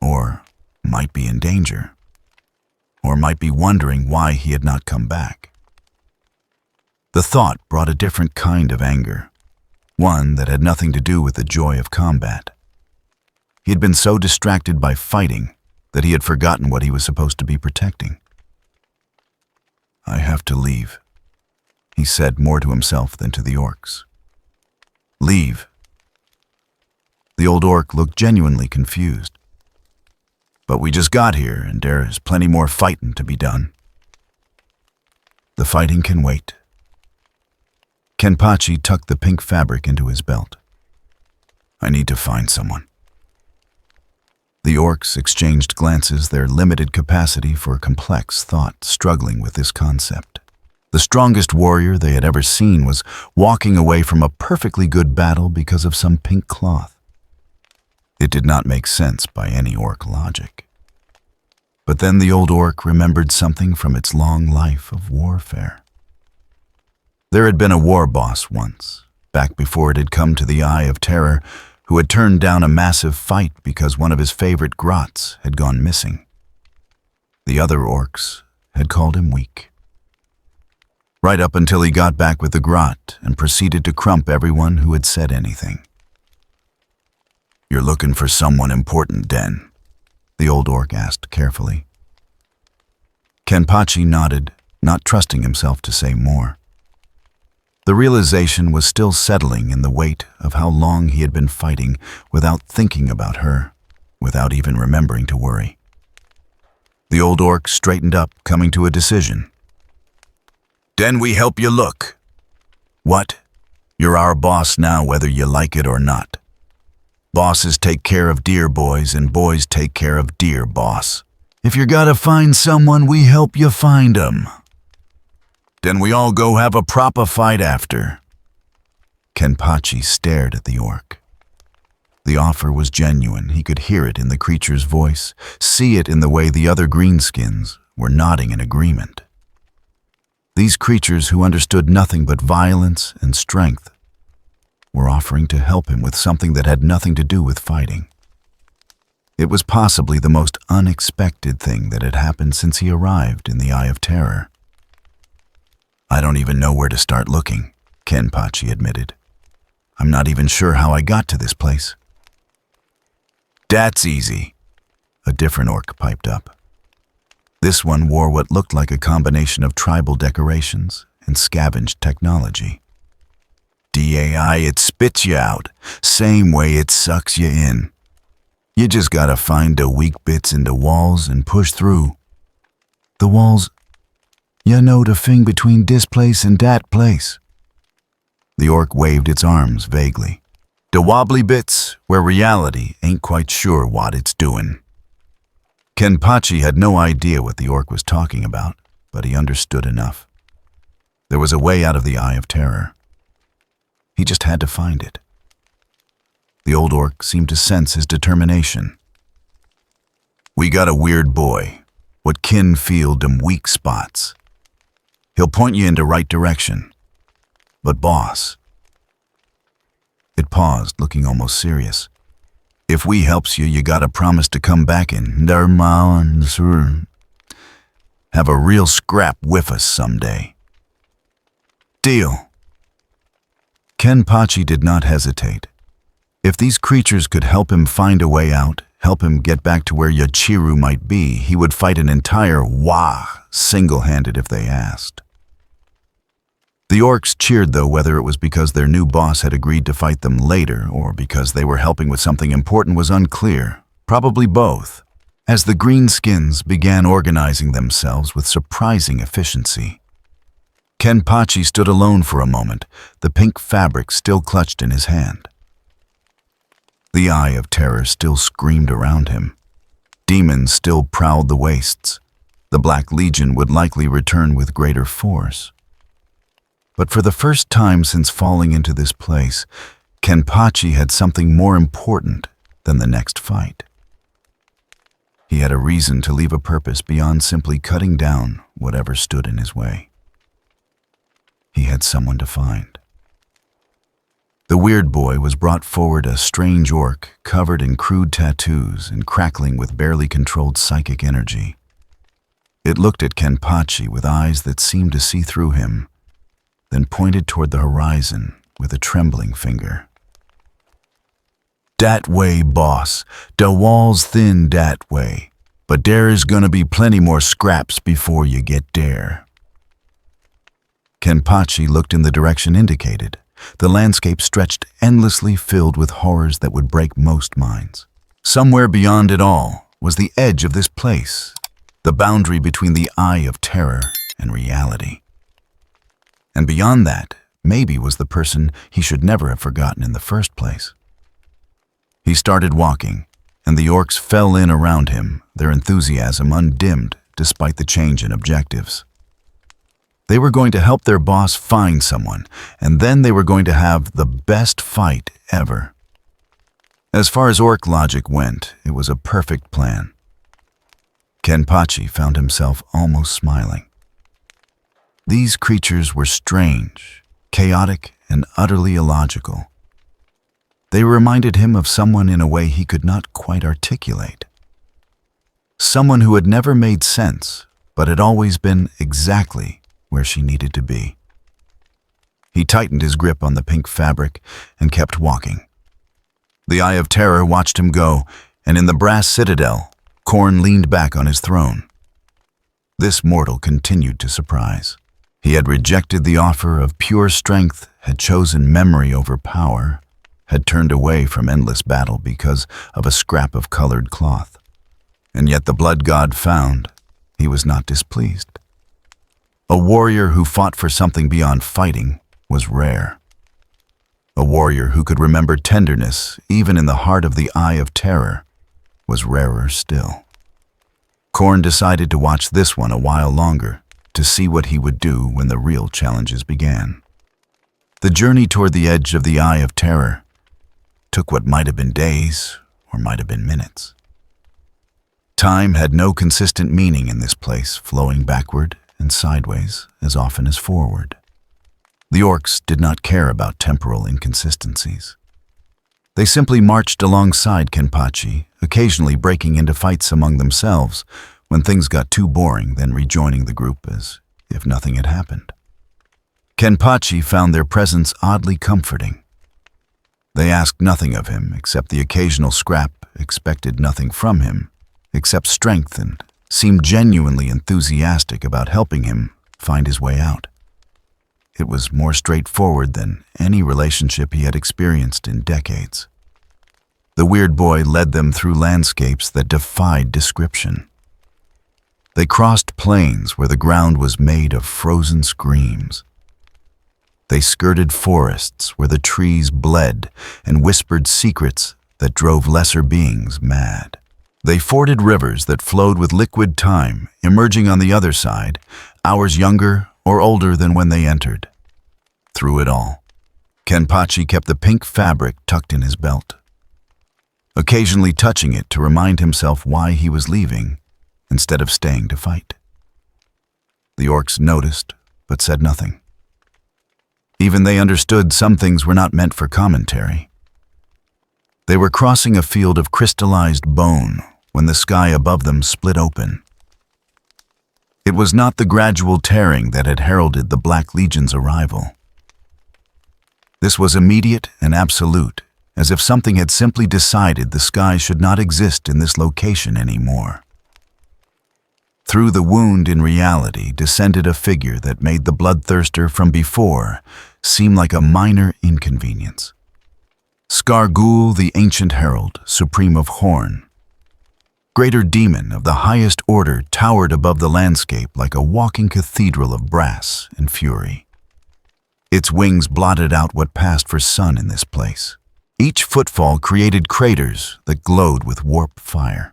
Or might be in danger. Or might be wondering why he had not come back. The thought brought a different kind of anger. one that had nothing to do with the joy of combat. He had been so distracted by fighting that he had forgotten what he was supposed to be protecting. "I have to leave," he said more to himself than to the orcs. "Leave?" The old orc looked genuinely confused. "But we just got here, and there is plenty more fighting to be done." "The fighting can wait." Kenpachi tucked the pink fabric into his belt. "I need to find someone." The orcs exchanged glances, their limited capacity for complex thought struggling with this concept. The strongest warrior they had ever seen was walking away from a perfectly good battle because of some pink cloth. It did not make sense by any orc logic. But then the old orc remembered something from its long life of warfare. There had been a war boss once, back before it had come to the Eye of Terror, who had turned down a massive fight because one of his favorite grots had gone missing. The other orcs had called him weak. Right up until he got back with the grot and proceeded to crump everyone who had said anything. "You're looking for someone important, Den?" the old orc asked carefully. Kenpachi nodded, not trusting himself to say more. The realization was still settling in the weight of how long he had been fighting without thinking about her, without even remembering to worry. The old orc straightened up, coming to a decision. "Den we help you look." "What? You're our boss now, whether you like it or not. Bosses take care of deer boys, and boys take care of deer boss. If you gotta find someone, we help you find 'em. Then we all go have a proper fight after." Kenpachi stared at the orc. The offer was genuine. He could hear it in the creature's voice, see it in the way the other greenskins were nodding in agreement. These creatures who understood nothing but violence and strength were offering to help him with something that had nothing to do with fighting. It was possibly the most unexpected thing that had happened since he arrived in the Eye of Terror. "I don't even know where to start looking," Kenpachi admitted. "I'm not even sure how I got to this place." "That's easy," a different orc piped up. This one wore what looked like a combination of tribal decorations and scavenged technology. "DAI, it spits you out, same way it sucks you in. You just gotta find the weak bits in the walls and push through." "The walls? You know the thing between this place and that place?" The orc waved its arms vaguely. "The wobbly bits where reality ain't quite sure what it's doing." Kenpachi had no idea what the orc was talking about, but he understood enough. There was a way out of the Eye of Terror. He just had to find it. The old orc seemed to sense his determination. "We got a weird boy, what kin feel dem weak spots. He'll point you in the right direction. But boss..." It paused, looking almost serious. "If we helps you, you gotta promise to come back and have a real scrap with us someday." "Deal." Kenpachi did not hesitate. If these creatures could help him find a way out, help him get back to where Yachiru might be, he would fight an entire Wa single-handed if they asked. The orcs cheered, though, whether it was because their new boss had agreed to fight them later or because they were helping with something important was unclear. Probably both, as the greenskins began organizing themselves with surprising efficiency. Kenpachi stood alone for a moment, the pink fabric still clutched in his hand. The Eye of Terror still screamed around him. Demons still prowled the wastes. The Black Legion would likely return with greater force. But for the first time since falling into this place, Kenpachi had something more important than the next fight. He had a reason to leave a purpose beyond simply cutting down whatever stood in his way. He had someone to find. The weird boy was brought forward, a strange orc covered in crude tattoos and crackling with barely controlled psychic energy. It looked at Kenpachi with eyes that seemed to see through him, then pointed toward the horizon with a trembling finger. "Dat way, boss. De wall's thin dat way, but there is gonna be plenty more scraps before you get there." Kenpachi looked in the direction indicated. The landscape stretched endlessly, filled with horrors that would break most minds. Somewhere beyond it all was the edge of this place, the boundary between the eye of terror and reality. And beyond that, maybe was the person he should never have forgotten in the first place. He started walking, and the orcs fell in around him, their enthusiasm undimmed despite the change in objectives. They were going to help their boss find someone, and then they were going to have the best fight ever. As far as orc logic went, it was a perfect plan. Kenpachi found himself almost smiling. These creatures were strange, chaotic, and utterly illogical. They reminded him of someone in a way he could not quite articulate. Someone who had never made sense, but had always been exactly where she needed to be. He tightened his grip on the pink fabric and kept walking. The Eye of Terror watched him go, and in the brass citadel, Khorne leaned back on his throne. This mortal continued to surprise. He had rejected the offer of pure strength, had chosen memory over power, had turned away from endless battle because of a scrap of colored cloth. And yet the blood god found, he was not displeased. A warrior who fought for something beyond fighting was rare. A warrior who could remember tenderness, even in the heart of the Eye of Terror, was rarer still. Khorne decided to watch this one a while longer, to see what he would do when the real challenges began. The journey toward the edge of the Eye of Terror took what might have been days or might have been minutes. Time had no consistent meaning in this place, flowing backward and sideways as often as forward. The orcs did not care about temporal inconsistencies. They simply marched alongside Kenpachi, occasionally breaking into fights among themselves when things got too boring, then rejoining the group as if nothing had happened. Kenpachi found their presence oddly comforting. They asked nothing of him except the occasional scrap, expected nothing from him except strength, and seemed genuinely enthusiastic about helping him find his way out. It was more straightforward than any relationship he had experienced in decades. The weird boy led them through landscapes that defied description. They crossed plains where the ground was made of frozen screams. They skirted forests where the trees bled and whispered secrets that drove lesser beings mad. They forded rivers that flowed with liquid time, emerging on the other side, hours younger or older than when they entered. Through it all, Kenpachi kept the pink fabric tucked in his belt, occasionally touching it to remind himself why he was leaving instead of staying to fight. The orcs noticed, but said nothing. Even they understood some things were not meant for commentary. They were crossing a field of crystallized bone when the sky above them split open. It was not the gradual tearing that had heralded the Black Legion's arrival. This was immediate and absolute, as if something had simply decided the sky should not exist in this location anymore. Through the wound in reality descended a figure that made the bloodthirster from before seem like a minor inconvenience. Skargul, the ancient herald, supreme of Khorne. Greater demon of the highest order, towered above the landscape like a walking cathedral of brass and fury. Its wings blotted out what passed for sun in this place. Each footfall created craters that glowed with warp fire.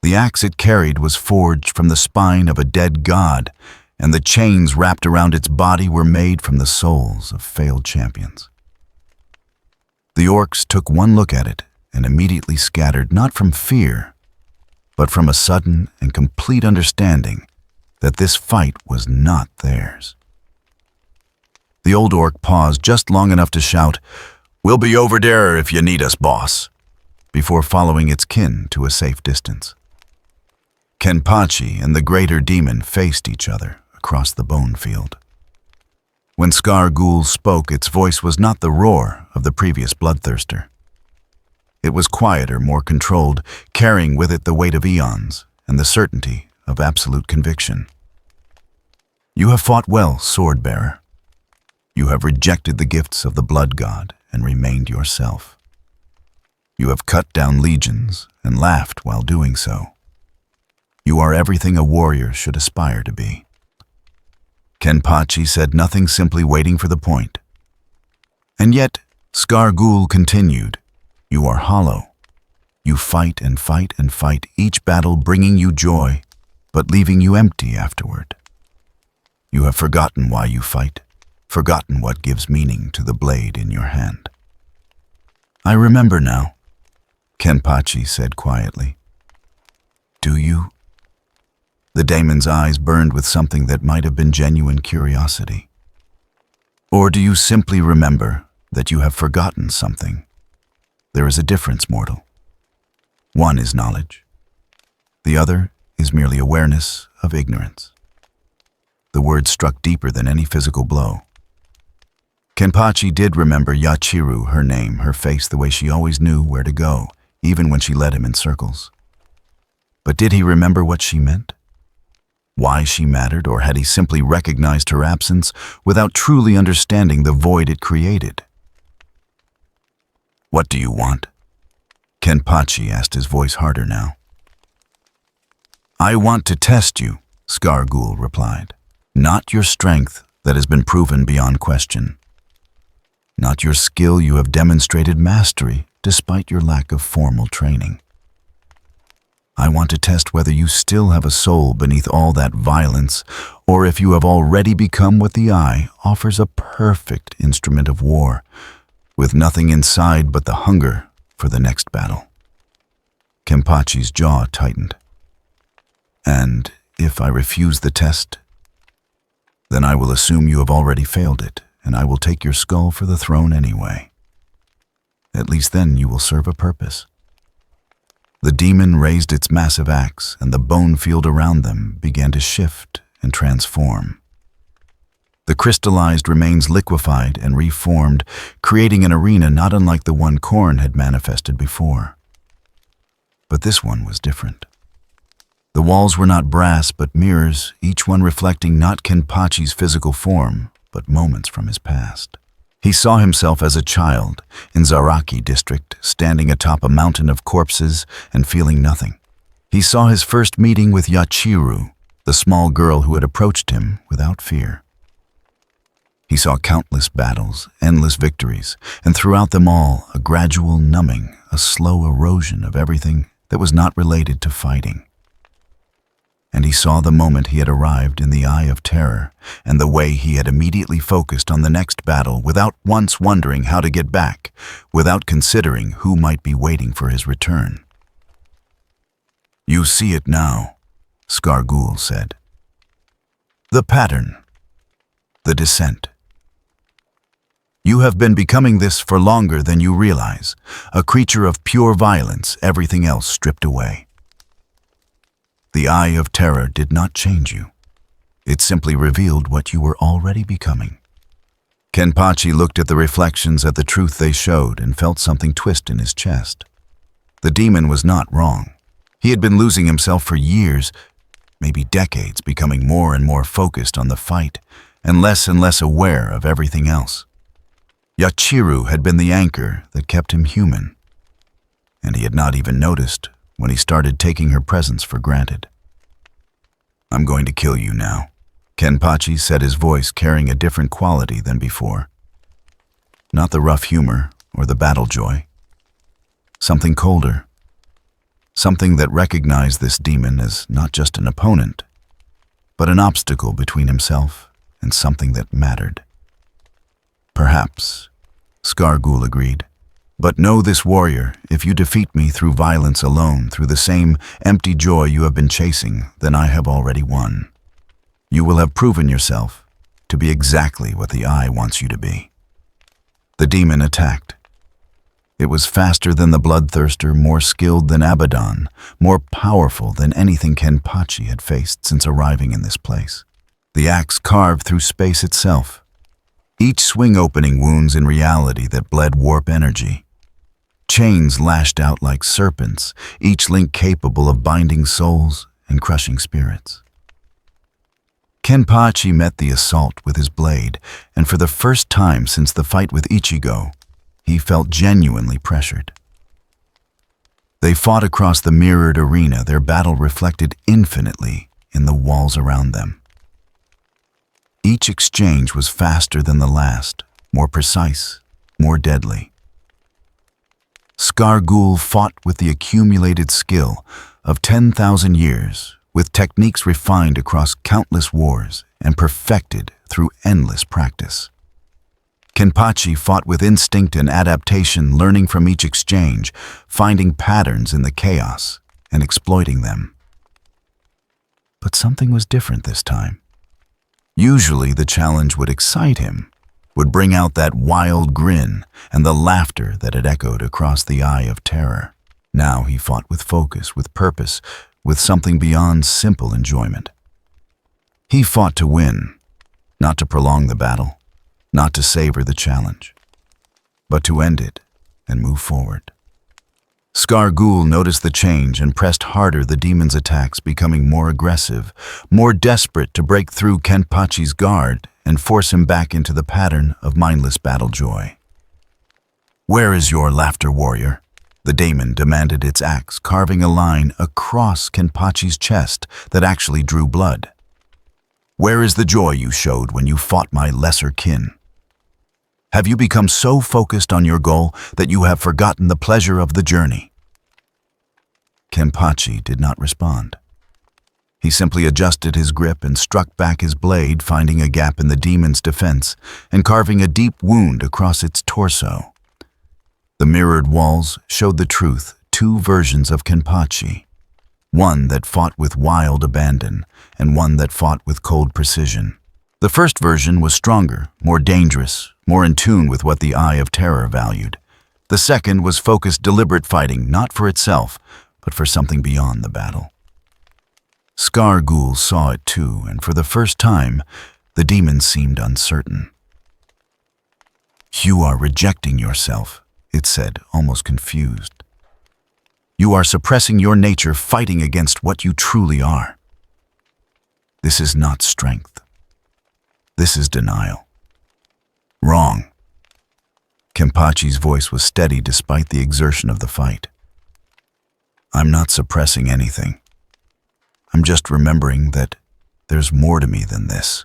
The axe it carried was forged from the spine of a dead god, and the chains wrapped around its body were made from the souls of failed champions. The orcs took one look at it and immediately scattered, not from fear, but from a sudden and complete understanding that this fight was not theirs. The old orc paused just long enough to shout, "We'll be over there if you need us, boss," before following its kin to a safe distance. Kenpachi and the greater demon faced each other across the bone field. When Scar Ghoul spoke, its voice was not the roar of the previous bloodthirster. It was quieter, more controlled, carrying with it the weight of eons and the certainty of absolute conviction. You have fought well, sword-bearer. You have rejected the gifts of the blood god and remained yourself. You have cut down legions and laughed while doing so. You are everything a warrior should aspire to be. Kenpachi said nothing, simply waiting for the point. And yet, Scar Ghoul continued, you are hollow. You fight and fight and fight, each battle bringing you joy, but leaving you empty afterward. You have forgotten why you fight, forgotten what gives meaning to the blade in your hand. I remember now, Kenpachi said quietly. Do you? The daemon's eyes burned with something that might have been genuine curiosity. Or do you simply remember that you have forgotten something? There is a difference, mortal. One is knowledge. The other is merely awareness of ignorance. The word struck deeper than any physical blow. Kenpachi did remember Yachiru, her name, her face, the way she always knew where to go, even when she led him in circles. But did he remember what she meant? Why she mattered, or had he simply recognized her absence without truly understanding the void it created? What do you want? Kenpachi asked, his voice harder now. I want to test you, Scar Ghoul replied. Not your strength that has been proven beyond question. Not your skill, you have demonstrated mastery despite your lack of formal training. I want to test whether you still have a soul beneath all that violence, or if you have already become what the eye offers, a perfect instrument of war, with nothing inside but the hunger for the next battle. Kenpachi's jaw tightened. And if I refuse the test, then I will assume you have already failed it, and I will take your skull for the throne anyway. At least then you will serve a purpose. The demon raised its massive axe, and the bone field around them began to shift and transform. The crystallized remains liquefied and reformed, creating an arena not unlike the one Korn had manifested before. But this one was different. The walls were not brass, but mirrors, each one reflecting not Kenpachi's physical form, but moments from his past. He saw himself as a child in Zaraki district, standing atop a mountain of corpses and feeling nothing. He saw his first meeting with Yachiru, the small girl who had approached him without fear. He saw countless battles, endless victories, and throughout them all, a gradual numbing, a slow erosion of everything that was not related to fighting. And he saw the moment he had arrived in the Eye of Terror, and the way he had immediately focused on the next battle without once wondering how to get back, without considering who might be waiting for his return. You see it now, Scar Ghoul said. The pattern. The descent. You have been becoming this for longer than you realize, a creature of pure violence, everything else stripped away. The Eye of Terror did not change you. It simply revealed what you were already becoming. Kenpachi looked at the reflections, at the truth they showed, and felt something twist in his chest. The demon was not wrong. He had been losing himself for years, maybe decades, becoming more and more focused on the fight and less aware of everything else. Yachiru had been the anchor that kept him human, and he had not even noticed when he started taking her presence for granted. I'm going to kill you now, Kenpachi said, his voice carrying a different quality than before. Not the rough humor or the battle joy. Something colder. Something that recognized this demon as not just an opponent, but an obstacle between himself and something that mattered. Perhaps, Scar Ghoul agreed. But know this, warrior, if you defeat me through violence alone, through the same empty joy you have been chasing, then I have already won. You will have proven yourself to be exactly what the Eye wants you to be. The demon attacked. It was faster than the bloodthirster, more skilled than Abaddon, more powerful than anything Kenpachi had faced since arriving in this place. The axe carved through space itself, each swing opening wounds in reality that bled warp energy. Chains lashed out like serpents, each link capable of binding souls and crushing spirits. Kenpachi met the assault with his blade, and for the first time since the fight with Ichigo, he felt genuinely pressured. They fought across the mirrored arena, their battle reflected infinitely in the walls around them. Each exchange was faster than the last, more precise, more deadly. Skargul fought with the accumulated skill of 10,000 years, with techniques refined across countless wars and perfected through endless practice. Kenpachi fought with instinct and adaptation, learning from each exchange, finding patterns in the chaos and exploiting them. But something was different this time. Usually the challenge would excite him, would bring out that wild grin and the laughter that had echoed across the Eye of Terror. Now he fought with focus, with purpose, with something beyond simple enjoyment. He fought to win, not to prolong the battle, not to savor the challenge, but to end it and move forward. Skargul noticed the change and pressed harder, the demon's attacks becoming more aggressive, more desperate to break through Kenpachi's guard and force him back into the pattern of mindless battle joy. "Where is your laughter, warrior?" The demon demanded, its axe carving a line across Kenpachi's chest that actually drew blood. "Where is the joy you showed when you fought my lesser kin? Have you become so focused on your goal that you have forgotten the pleasure of the journey?" Kenpachi did not respond. He simply adjusted his grip and struck back his blade, finding a gap in the demon's defense and carving a deep wound across its torso. The mirrored walls showed the truth, two versions of Kenpachi, one that fought with wild abandon and one that fought with cold precision. The first version was stronger, more dangerous, more in tune with what the Eye of Terror valued. The second was focused, deliberate fighting, not for itself, but for something beyond the battle. Skargul saw it too, and for the first time, the demon seemed uncertain. "You are rejecting yourself," it said, almost confused. "You are suppressing your nature, fighting against what you truly are. This is not strength. This is denial." "Wrong." Kenpachi's voice was steady despite the exertion of the fight. "I'm not suppressing anything. I'm just remembering that there's more to me than this."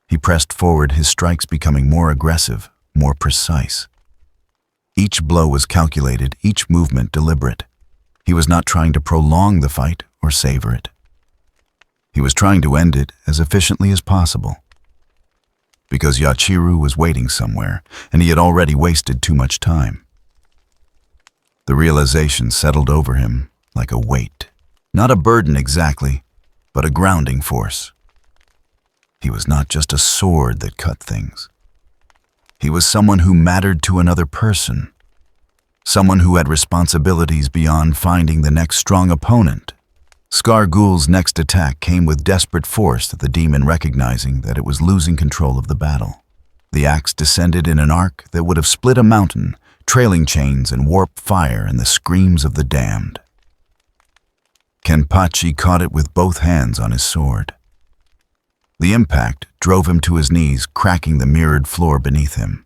He pressed forward, his strikes becoming more aggressive, more precise. Each blow was calculated, each movement deliberate. He was not trying to prolong the fight or savor it. He was trying to end it as efficiently as possible. Because Yachiru was waiting somewhere, and he had already wasted too much time. The realization settled over him like a weight. Not a burden exactly, but a grounding force. He was not just a sword that cut things. He was someone who mattered to another person. Someone who had responsibilities beyond finding the next strong opponent. Skargul's next attack came with desperate force, the demon recognizing that it was losing control of the battle. The axe descended in an arc that would have split a mountain, trailing chains and warped fire and the screams of the damned. Kenpachi caught it with both hands on his sword. The impact drove him to his knees, cracking the mirrored floor beneath him.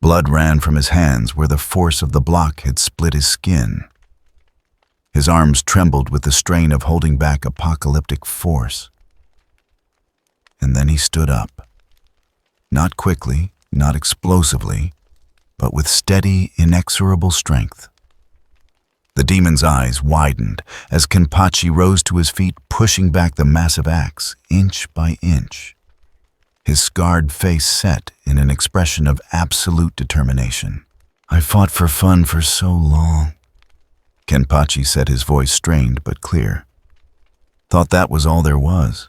Blood ran from his hands where the force of the block had split his skin. His arms trembled with the strain of holding back apocalyptic force. And then he stood up. Not quickly, not explosively, but with steady, inexorable strength. The demon's eyes widened as Kenpachi rose to his feet, pushing back the massive axe, inch by inch. His scarred face set in an expression of absolute determination. "I fought for fun for so long," Kenpachi said, his voice strained but clear. "Thought that was all there was.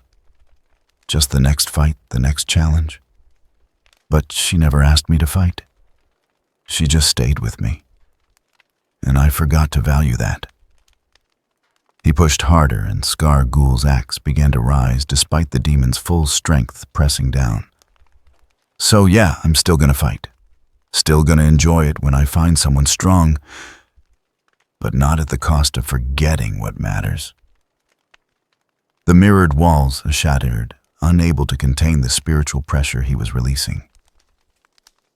Just the next fight, the next challenge. But she never asked me to fight. She just stayed with me. And I forgot to value that." He pushed harder, and Skargul's axe began to rise despite the demon's full strength pressing down. So yeah, I'm still gonna fight. Still gonna enjoy it when I find someone strong, but not at the cost of forgetting what matters. The mirrored walls shattered, unable to contain the spiritual pressure he was releasing.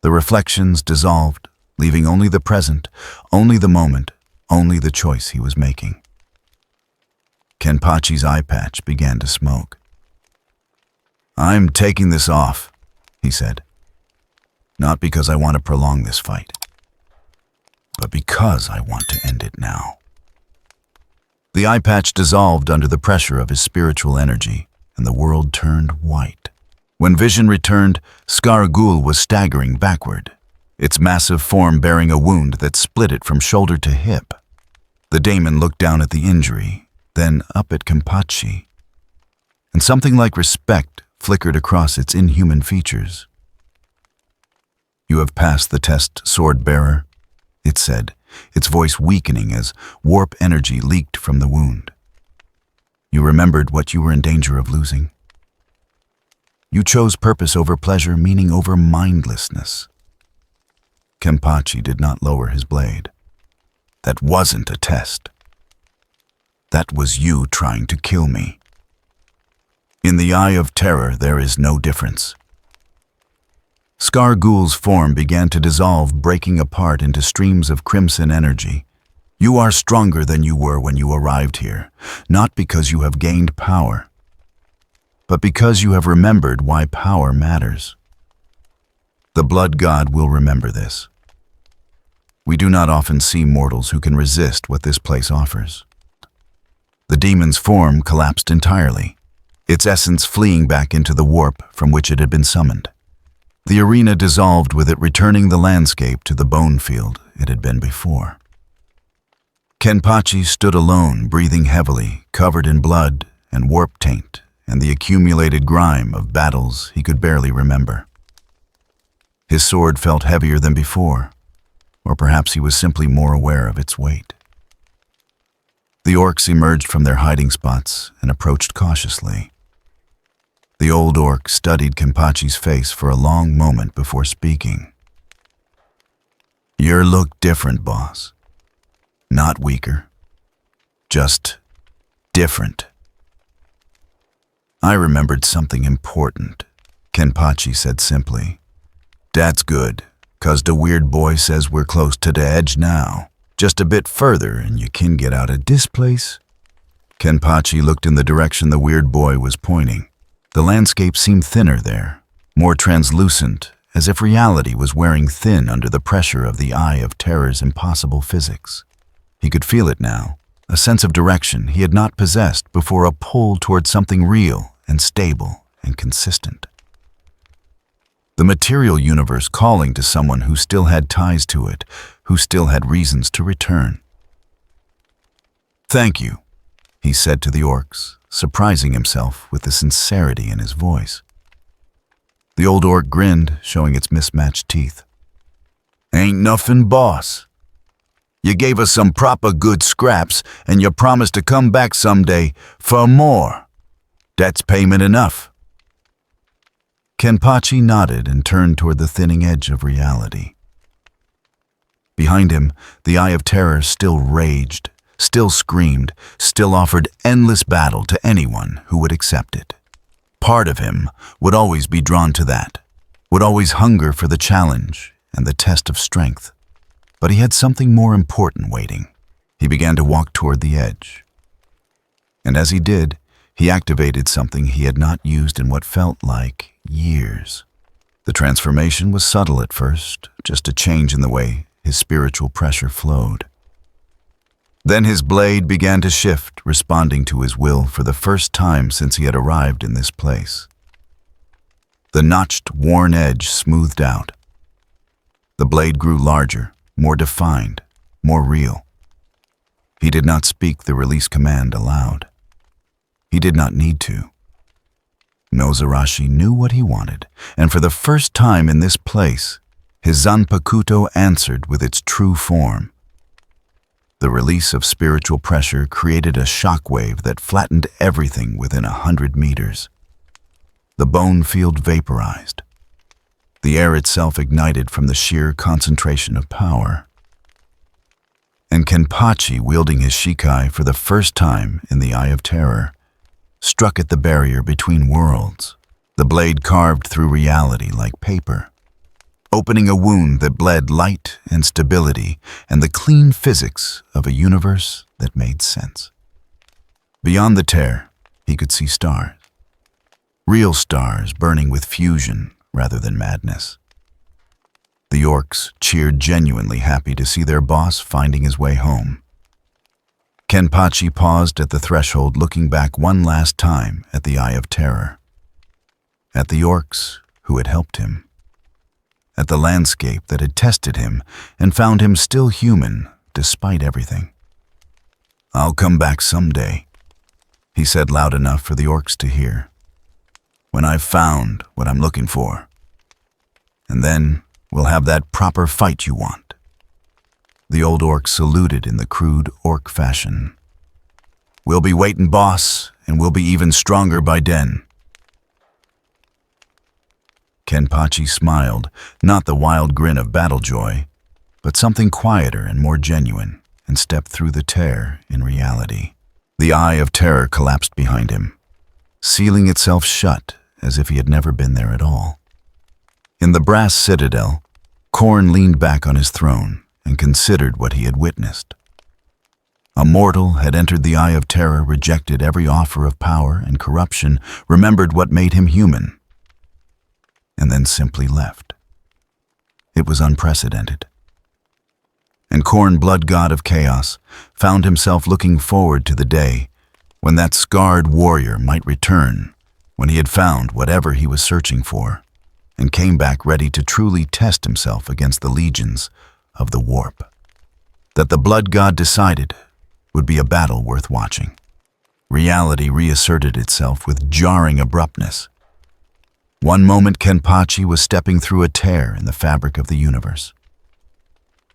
The reflections dissolved, leaving only the present, only the moment, only the choice he was making. Kenpachi's eye patch began to smoke. "I'm taking this off," he said. "Not because I want to prolong this fight, but because I want to end it now." The eye patch dissolved under the pressure of his spiritual energy, and the world turned white. When vision returned, Skargul was staggering backward, its massive form bearing a wound that split it from shoulder to hip. The daemon looked down at the injury, then up at Kenpachi, and something like respect flickered across its inhuman features. "You have passed the test, sword-bearer," it said, its voice weakening as warp energy leaked from the wound. "You remembered what you were in danger of losing. You chose purpose over pleasure, meaning over mindlessness." Kenpachi did not lower his blade. "That wasn't a test. That was you trying to kill me. In the eye of terror, there is no difference." Skargul's form began to dissolve, breaking apart into streams of crimson energy. "You are stronger than you were when you arrived here, not because you have gained power, but because you have remembered why power matters. The Blood God will remember this. We do not often see mortals who can resist what this place offers." The demon's form collapsed entirely, its essence fleeing back into the warp from which it had been summoned. The arena dissolved with it, returning the landscape to the bone field it had been before. Kenpachi stood alone, breathing heavily, covered in blood and warp taint and the accumulated grime of battles he could barely remember. His sword felt heavier than before, or perhaps he was simply more aware of its weight. The orcs emerged from their hiding spots and approached cautiously. The old orc studied Kenpachi's face for a long moment before speaking. "You look different, boss. Not weaker. Just different." "I remembered something important," Kenpachi said simply. "That's good, 'cause the weird boy says we're close to the edge now. Just a bit further and you can get out of this place." Kenpachi looked in the direction the weird boy was pointing. The landscape seemed thinner there, more translucent, as if reality was wearing thin under the pressure of the eye of terror's impossible physics. He could feel it now, a sense of direction he had not possessed before, a pull toward something real and stable and consistent. The material universe calling to someone who still had ties to it, who still had reasons to return. "Thank you," he said to the orcs, surprising himself with the sincerity in his voice. The old orc grinned, showing its mismatched teeth. "Ain't nothing, boss. You gave us some proper good scraps, and you promised to come back someday for more. That's payment enough." Kenpachi nodded and turned toward the thinning edge of reality. Behind him, the Eye of Terror still raged, still screamed, still offered endless battle to anyone who would accept it. Part of him would always be drawn to that, would always hunger for the challenge and the test of strength. But he had something more important waiting. He began to walk toward the edge. And as he did, he activated something he had not used in what felt like years. The transformation was subtle at first, just a change in the way his spiritual pressure flowed. Then his blade began to shift, responding to his will for the first time since he had arrived in this place. The notched, worn edge smoothed out. The blade grew larger, more defined, more real. He did not speak the release command aloud. He did not need to. No, Zaraki knew what he wanted, and for the first time in this place, his Zanpakuto answered with its true form. The release of spiritual pressure created a shockwave that flattened everything within 100 meters. The bone field vaporized. The air itself ignited from the sheer concentration of power. And Kenpachi, wielding his shikai for the first time in the Eye of Terror, struck at the barrier between worlds. The blade carved through reality like paper, opening a wound that bled light and stability and the clean physics of a universe that made sense. Beyond the tear, he could see stars. Real stars burning with fusion rather than madness. The orcs cheered, genuinely happy to see their boss finding his way home. Kenpachi paused at the threshold, looking back one last time at the Eye of Terror. At the orcs who had helped him. At the landscape that had tested him and found him still human despite everything. "I'll come back someday," he said loud enough for the orcs to hear. "When I've found what I'm looking for. And then we'll have that proper fight you want." The old orc saluted in the crude orc fashion. "We'll be waiting, boss, and we'll be even stronger by then." Kenpachi smiled, not the wild grin of battle joy, but something quieter and more genuine, and stepped through the tear in reality. The Eye of Terror collapsed behind him, sealing itself shut as if he had never been there at all. In the brass citadel, Khorne leaned back on his throne and considered what he had witnessed. A mortal had entered the Eye of Terror, rejected every offer of power and corruption, remembered what made him human, and then simply left. It was unprecedented. And Khorne, blood god of chaos, found himself looking forward to the day when that scarred warrior might return, when he had found whatever he was searching for, and came back ready to truly test himself against the legions of the warp. That the blood god decided would be a battle worth watching. Reality reasserted itself with jarring abruptness. One moment Kenpachi was stepping through a tear in the fabric of the universe.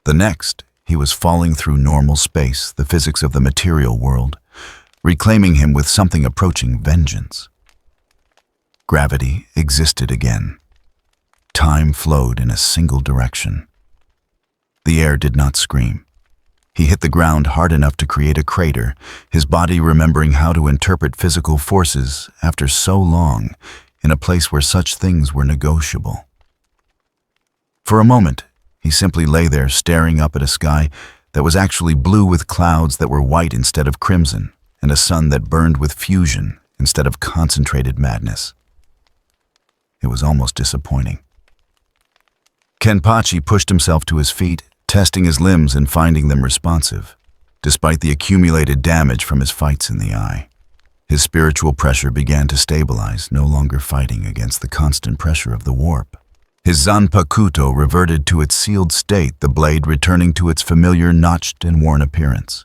The next, he was falling through normal space, the physics of the material world, reclaiming him with something approaching vengeance. Gravity existed again. Time flowed in a single direction. The air did not scream. He hit the ground hard enough to create a crater, his body remembering how to interpret physical forces after so long, in a place where such things were negotiable. For a moment, he simply lay there staring up at a sky that was actually blue with clouds that were white instead of crimson, and a sun that burned with fusion instead of concentrated madness. It was almost disappointing. Kenpachi pushed himself to his feet, testing his limbs and finding them responsive, despite the accumulated damage from his fights in the eye. His spiritual pressure began to stabilize, no longer fighting against the constant pressure of the warp. His Zanpakuto reverted to its sealed state, the blade returning to its familiar notched and worn appearance.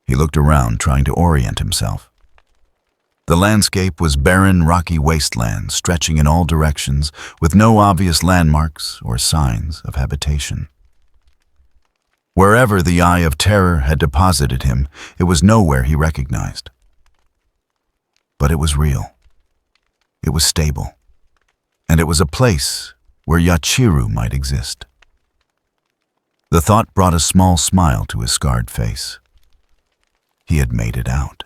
He looked around, trying to orient himself. The landscape was barren, rocky wasteland, stretching in all directions, with no obvious landmarks or signs of habitation. Wherever the Eye of Terror had deposited him, it was nowhere he recognized. But it was real. It was stable. And it was a place where Yachiru might exist. The thought brought a small smile to his scarred face. He had made it out.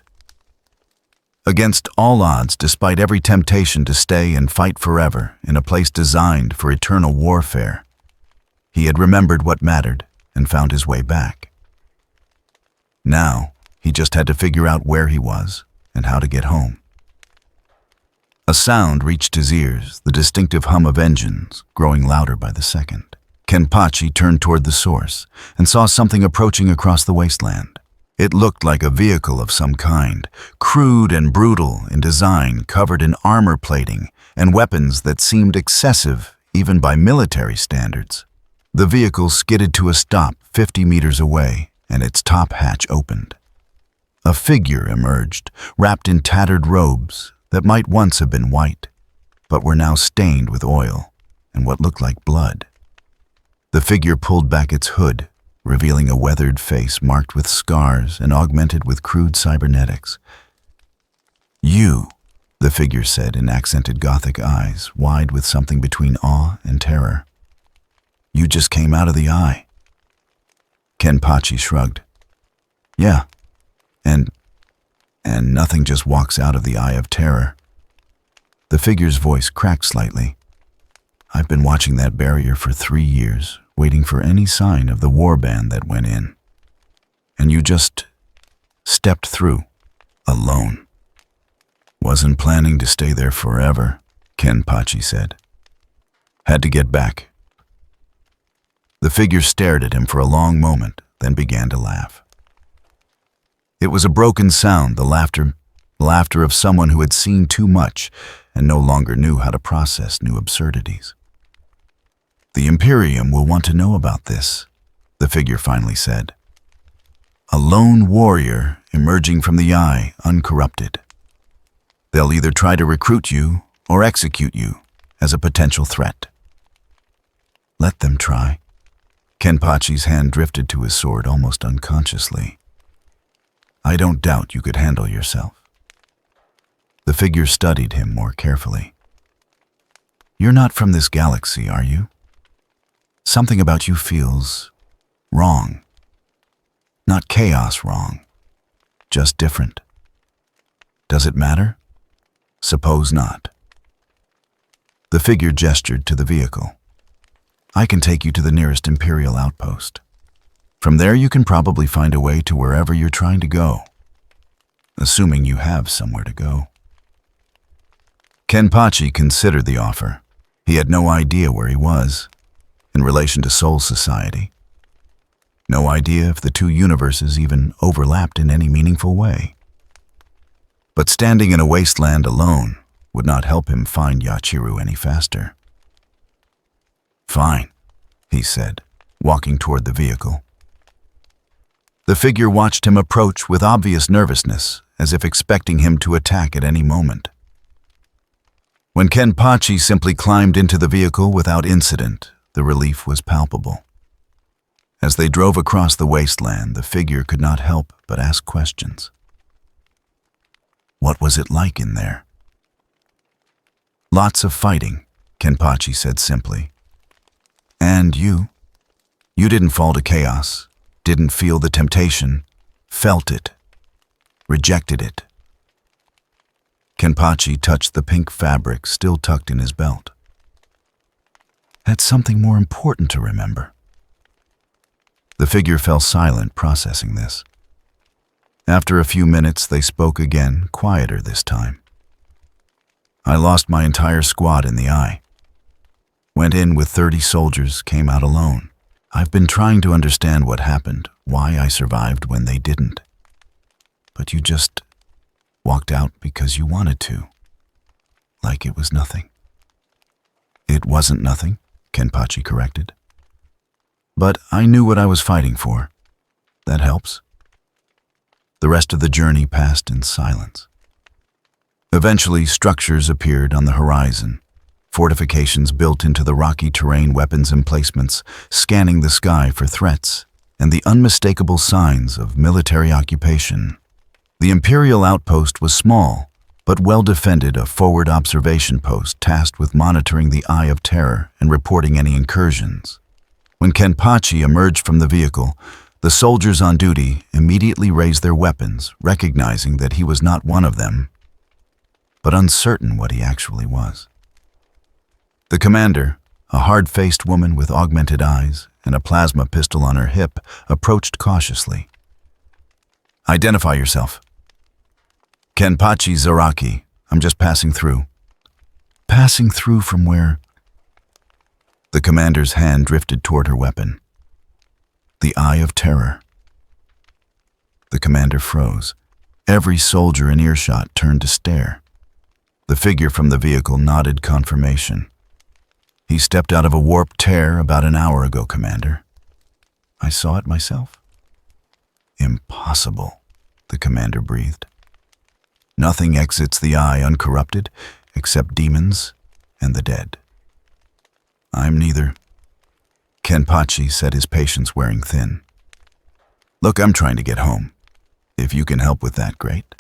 Against all odds, despite every temptation to stay and fight forever in a place designed for eternal warfare, he had remembered what mattered and found his way back. Now, he just had to figure out where he was and how to get home. A sound reached his ears, the distinctive hum of engines, growing louder by the second. Kenpachi turned toward the source and saw something approaching across the wasteland. It looked like a vehicle of some kind, crude and brutal in design, covered in armor plating and weapons that seemed excessive even by military standards. The vehicle skidded to a stop 50 meters away, and its top hatch opened. A figure emerged, wrapped in tattered robes that might once have been white, but were now stained with oil and what looked like blood. The figure pulled back its hood, revealing a weathered face marked with scars and augmented with crude cybernetics. "You," the figure said in accented gothic eyes, wide with something between awe and terror. You just came out of the eye. Kenpachi shrugged. Yeah, and nothing just walks out of the eye of terror. The figure's voice cracked slightly. I've been watching that barrier for 3 years, waiting for any sign of the warband that went in. And you just stepped through, alone. Wasn't planning to stay there forever, Kenpachi said. Had to get back. The figure stared at him for a long moment, then began to laugh. It was a broken sound, the laughter of someone who had seen too much and no longer knew how to process new absurdities. The Imperium will want to know about this, the figure finally said. A lone warrior emerging from the eye, uncorrupted. They'll either try to recruit you or execute you as a potential threat. Let them try. Kenpachi's hand drifted to his sword almost unconsciously. I don't doubt you could handle yourself. The figure studied him more carefully. You're not from this galaxy, are you? Something about you feels wrong. Not chaos wrong, just different. Does it matter? Suppose not. The figure gestured to the vehicle. I can take you to the nearest Imperial outpost. From there you can probably find a way to wherever you're trying to go, assuming you have somewhere to go. Kenpachi considered the offer. He had no idea where he was in relation to Soul Society. No idea if the two universes even overlapped in any meaningful way. But standing in a wasteland alone would not help him find Yachiru any faster. Fine, he said, walking toward the vehicle. The figure watched him approach with obvious nervousness, as if expecting him to attack at any moment. When Kenpachi simply climbed into the vehicle without incident, the relief was palpable. As they drove across the wasteland, the figure could not help but ask questions. What was it like in there? Lots of fighting, Kenpachi said simply. And you didn't fall to chaos, didn't feel the temptation, felt it, rejected it. Kenpachi touched the pink fabric still tucked in his belt. Had something more important to remember. The figure fell silent, processing this. After a few minutes, they spoke again, quieter this time. I lost my entire squad in the eye. Went in with 30 soldiers, came out alone. I've been trying to understand what happened, why I survived when they didn't. But you just walked out because you wanted to. Like it was nothing. It wasn't nothing, Kenpachi corrected. But I knew what I was fighting for. That helps. The rest of the journey passed in silence. Eventually, structures appeared on the horizon. Fortifications built into the rocky terrain, weapons emplacements, scanning the sky for threats, and the unmistakable signs of military occupation. The Imperial outpost was small, but well defended, a forward observation post tasked with monitoring the Eye of Terror and reporting any incursions. When Kenpachi emerged from the vehicle, the soldiers on duty immediately raised their weapons, recognizing that he was not one of them, but uncertain what he actually was. The commander, a hard-faced woman with augmented eyes and a plasma pistol on her hip, approached cautiously. Identify yourself. Kenpachi Zaraki. I'm just passing through. Passing through from where? The commander's hand drifted toward her weapon. The Eye of Terror. The commander froze. Every soldier in earshot turned to stare. The figure from the vehicle nodded confirmation. He stepped out of a warped tear about an hour ago, Commander. I saw it myself. Impossible, the commander breathed. Nothing exits the eye uncorrupted except demons and the dead. I'm neither. Kenpachi said, his patience wearing thin. Look, I'm trying to get home. If you can help with that, great.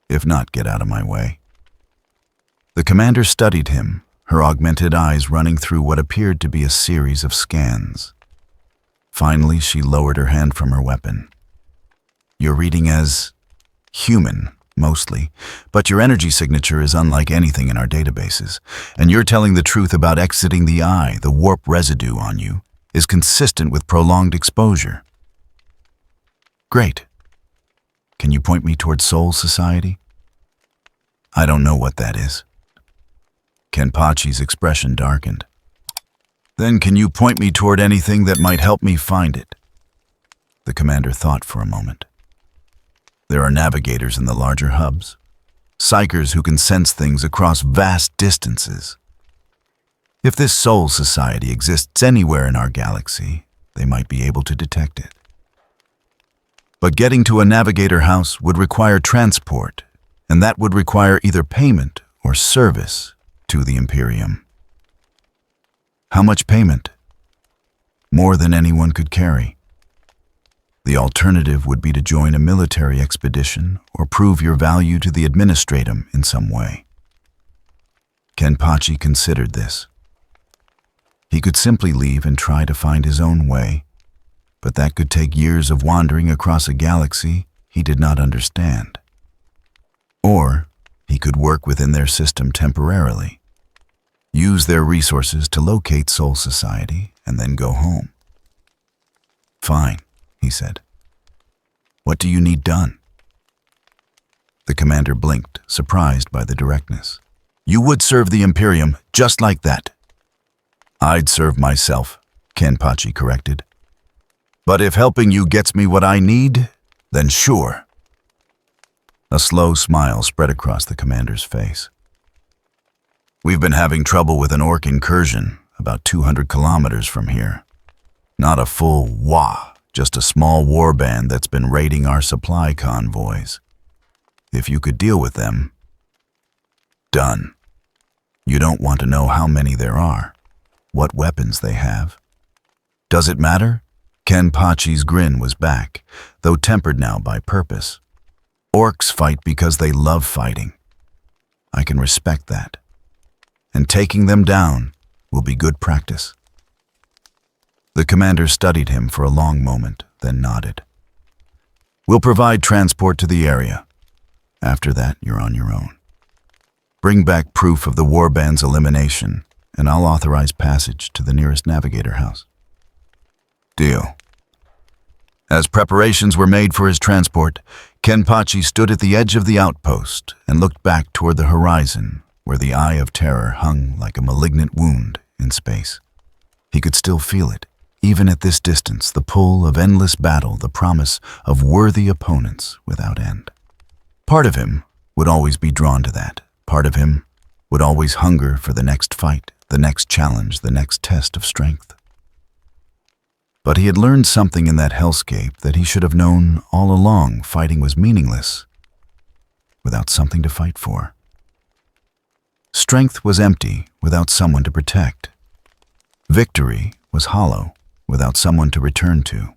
If not, get out of my way. The commander studied him, her augmented eyes running through what appeared to be a series of scans. Finally, she lowered her hand from her weapon. You're reading as human, mostly, but your energy signature is unlike anything in our databases, and you're telling the truth about exiting the eye. The warp residue on you is consistent with prolonged exposure. Great. Can you point me toward Soul Society? I don't know what that is. Kenpachi's expression darkened. Then can you point me toward anything that might help me find it? The commander thought for a moment. There are navigators in the larger hubs, psychers who can sense things across vast distances. If this Soul Society exists anywhere in our galaxy, they might be able to detect it. But getting to a navigator house would require transport, and that would require either payment or service to the Imperium. How much payment? More than anyone could carry. The alternative would be to join a military expedition or prove your value to the administratum in some way. Kenpachi considered this. He could simply leave and try to find his own way, but that could take years of wandering across a galaxy he did not understand. Or he could work within their system temporarily, use their resources to locate Soul Society, and then go home. Fine, he said. What do you need done? The commander blinked, surprised by the directness. You would serve the Imperium just like that. I'd serve myself, Kenpachi corrected. But if helping you gets me what I need, then sure. A slow smile spread across the commander's face. We've been having trouble with an orc incursion about 200 kilometers from here. Not a full wah, just a small warband that's been raiding our supply convoys. If you could deal with them, done. You don't want to know how many there are, what weapons they have. Does it matter? Kenpachi's grin was back, though tempered now by purpose. Orcs fight because they love fighting. I can respect that. And taking them down will be good practice. The commander studied him for a long moment, then nodded. We'll provide transport to the area. After that, you're on your own. Bring back proof of the warband's elimination, and I'll authorize passage to the nearest navigator house. Deal. As preparations were made for his transport, Kenpachi stood at the edge of the outpost and looked back toward the horizon, where the Eye of Terror hung like a malignant wound in space. He could still feel it, even at this distance, the pull of endless battle, the promise of worthy opponents without end. Part of him would always be drawn to that. Part of him would always hunger for the next fight, the next challenge, the next test of strength. But he had learned something in that hellscape that he should have known all along. Fighting was meaningless without something to fight for. Strength was empty without someone to protect. Victory was hollow without someone to return to.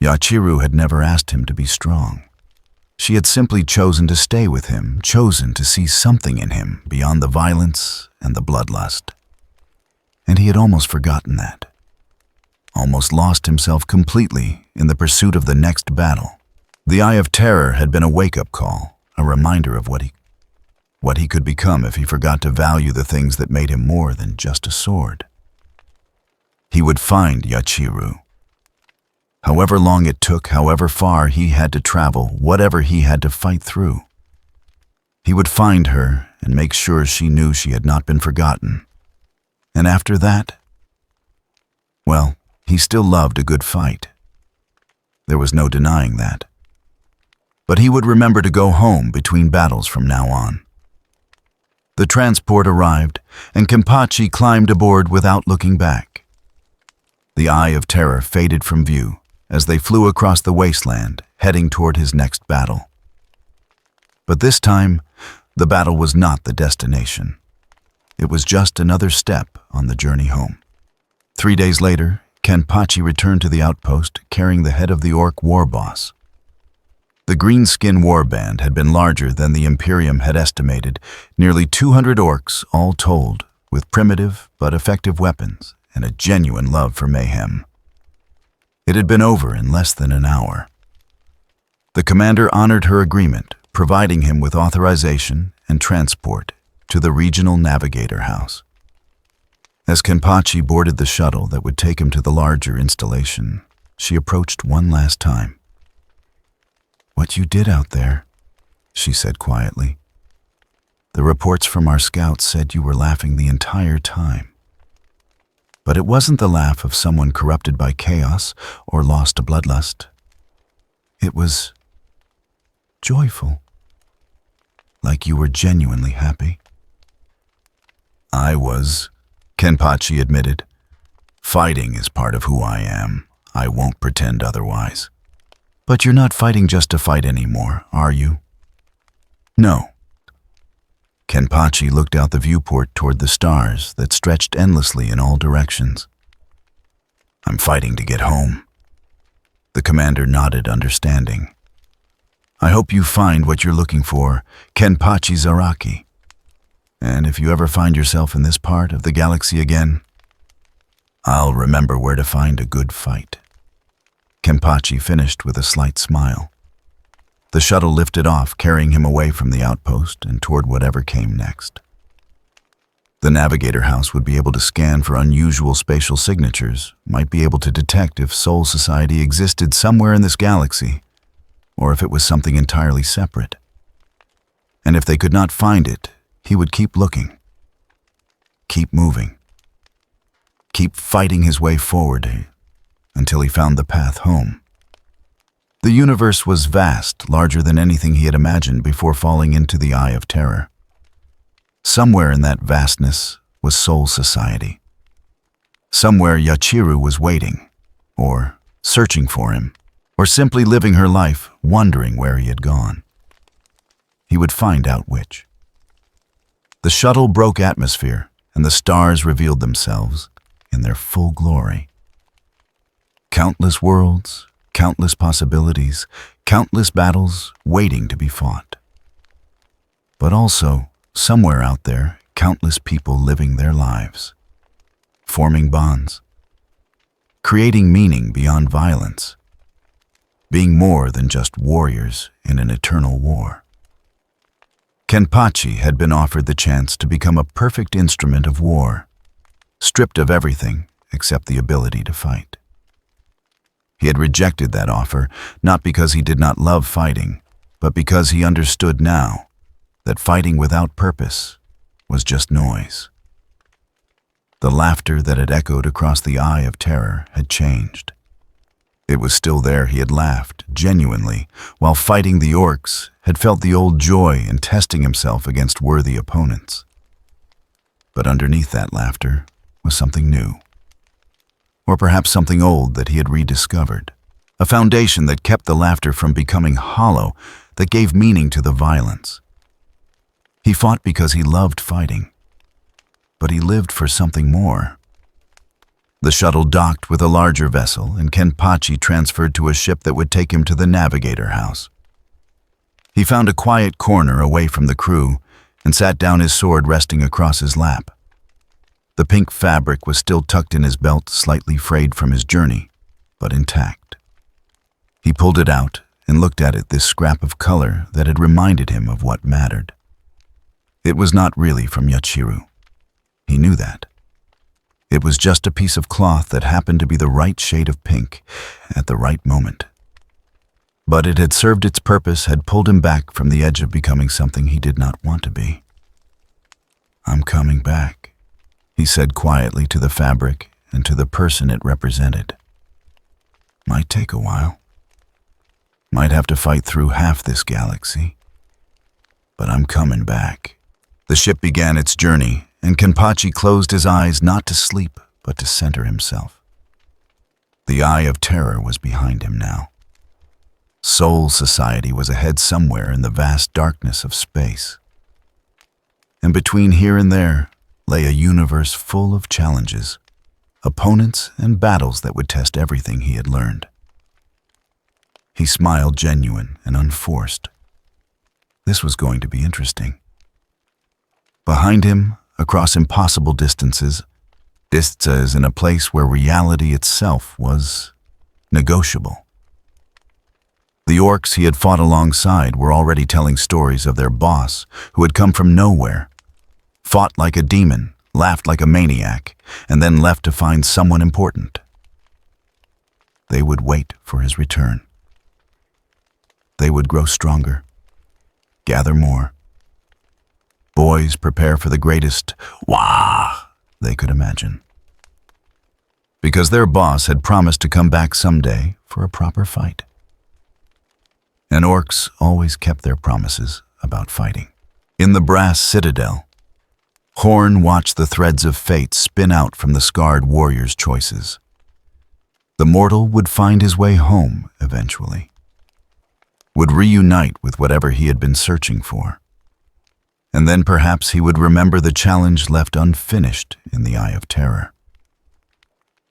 Yachiru had never asked him to be strong. She had simply chosen to stay with him, chosen to see something in him beyond the violence and the bloodlust. And he had almost forgotten that. Almost lost himself completely in the pursuit of the next battle. The Eye of Terror had been a wake-up call, a reminder of what he could become if he forgot to value the things that made him more than just a sword. He would find Yachiru. However long it took, however far he had to travel, whatever he had to fight through. He would find her and make sure she knew she had not been forgotten. And after that, well, he still loved a good fight. There was no denying that. But he would remember to go home between battles from now on. The transport arrived, and Kenpachi climbed aboard without looking back. The Eye of Terror faded from view as they flew across the wasteland, heading toward his next battle. But this time, the battle was not the destination. It was just another step on the journey home. 3 days later, Kenpachi returned to the outpost carrying the head of the orc war boss. The greenskin warband had been larger than the Imperium had estimated, nearly 200 orcs all told, with primitive but effective weapons and a genuine love for mayhem. It had been over in less than an hour. The commander honored her agreement, providing him with authorization and transport to the regional navigator house. As Kenpachi boarded the shuttle that would take him to the larger installation, she approached one last time. "What you did out there," she said quietly. "The reports from our scouts said you were laughing the entire time. But it wasn't the laugh of someone corrupted by chaos or lost to bloodlust. It was joyful, like you were genuinely happy." "I was," Kenpachi admitted. "Fighting is part of who I am. I won't pretend otherwise." "But you're not fighting just to fight anymore, are you?" "No." Kenpachi looked out the viewport toward the stars that stretched endlessly in all directions. "I'm fighting to get home." The commander nodded, understanding. "I hope you find what you're looking for, Kenpachi Zaraki. And if you ever find yourself in this part of the galaxy again, I'll remember where to find a good fight." Kenpachi finished with a slight smile. The shuttle lifted off, carrying him away from the outpost and toward whatever came next. The navigator house would be able to scan for unusual spatial signatures, might be able to detect if Soul Society existed somewhere in this galaxy, or if it was something entirely separate. And if they could not find it, he would keep looking, keep moving, keep fighting his way forward until he found the path home. The universe was vast, larger than anything he had imagined before falling into the Eye of Terror. Somewhere in that vastness was Soul Society. Somewhere Yachiru was waiting, or searching for him, or simply living her life, wondering where he had gone. He would find out which. The shuttle broke atmosphere, and the stars revealed themselves in their full glory. Countless worlds, countless possibilities, countless battles waiting to be fought. But also, somewhere out there, countless people living their lives, forming bonds, creating meaning beyond violence, being more than just warriors in an eternal war. Kenpachi had been offered the chance to become a perfect instrument of war, stripped of everything except the ability to fight. He had rejected that offer, not because he did not love fighting, but because he understood now that fighting without purpose was just noise. The laughter that had echoed across the Eye of Terror had changed. It was still there. He had laughed, genuinely, while fighting the orcs, had felt the old joy in testing himself against worthy opponents. But underneath that laughter was something new. Or perhaps something old that he had rediscovered. A foundation that kept the laughter from becoming hollow, that gave meaning to the violence. He fought because he loved fighting, but he lived for something more. The shuttle docked with a larger vessel, and Kenpachi transferred to a ship that would take him to the navigator house. He found a quiet corner away from the crew and sat down, his sword resting across his lap. The pink fabric was still tucked in his belt, slightly frayed from his journey, but intact. He pulled it out and looked at it, this scrap of color that had reminded him of what mattered. It was not really from Yachiru. He knew that. It was just a piece of cloth that happened to be the right shade of pink at the right moment. But it had served its purpose, had pulled him back from the edge of becoming something he did not want to be. "I'm coming back," he said quietly to the fabric and to the person it represented. "Might take a while. Might have to fight through half this galaxy. But I'm coming back." The ship began its journey, and Kenpachi closed his eyes not to sleep, but to center himself. The Eye of Terror was behind him now. Soul Society was ahead somewhere in the vast darkness of space. And between here and there lay a universe full of challenges, opponents and battles that would test everything he had learned. He smiled genuine and unforced. This was going to be interesting. Behind him, across impossible distances in a place where reality itself was negotiable. The orcs he had fought alongside were already telling stories of their boss, who had come from nowhere, fought like a demon, laughed like a maniac, and then left to find someone important. They would wait for his return. They would grow stronger, gather more. Boys prepare for the greatest wah they could imagine. Because their boss had promised to come back someday for a proper fight. And orcs always kept their promises about fighting. In the brass citadel, Horn watched the threads of fate spin out from the scarred warrior's choices. The mortal would find his way home eventually, would reunite with whatever he had been searching for, and then perhaps he would remember the challenge left unfinished in the Eye of Terror.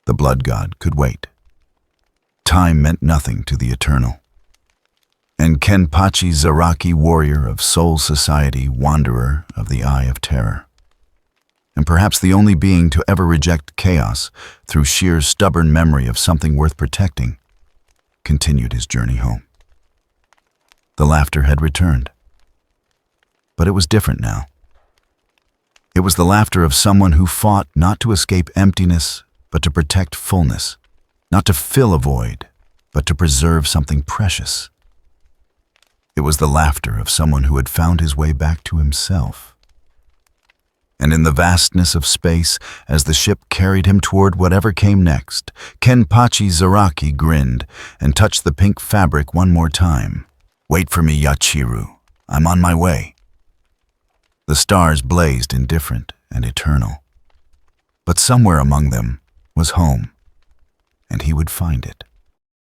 The blood god could wait. Time meant nothing to the eternal. And Kenpachi, Zaraki, warrior of Soul Society, wanderer of the Eye of Terror, and perhaps the only being to ever reject chaos through sheer stubborn memory of something worth protecting, continued his journey home. The laughter had returned. But it was different now. It was the laughter of someone who fought not to escape emptiness, but to protect fullness, not to fill a void, but to preserve something precious. It was the laughter of someone who had found his way back to himself. And in the vastness of space, as the ship carried him toward whatever came next, Kenpachi Zaraki grinned and touched the pink fabric one more time. "Wait for me, Yachiru. I'm on my way." The stars blazed indifferent and eternal. But somewhere among them was home, and he would find it.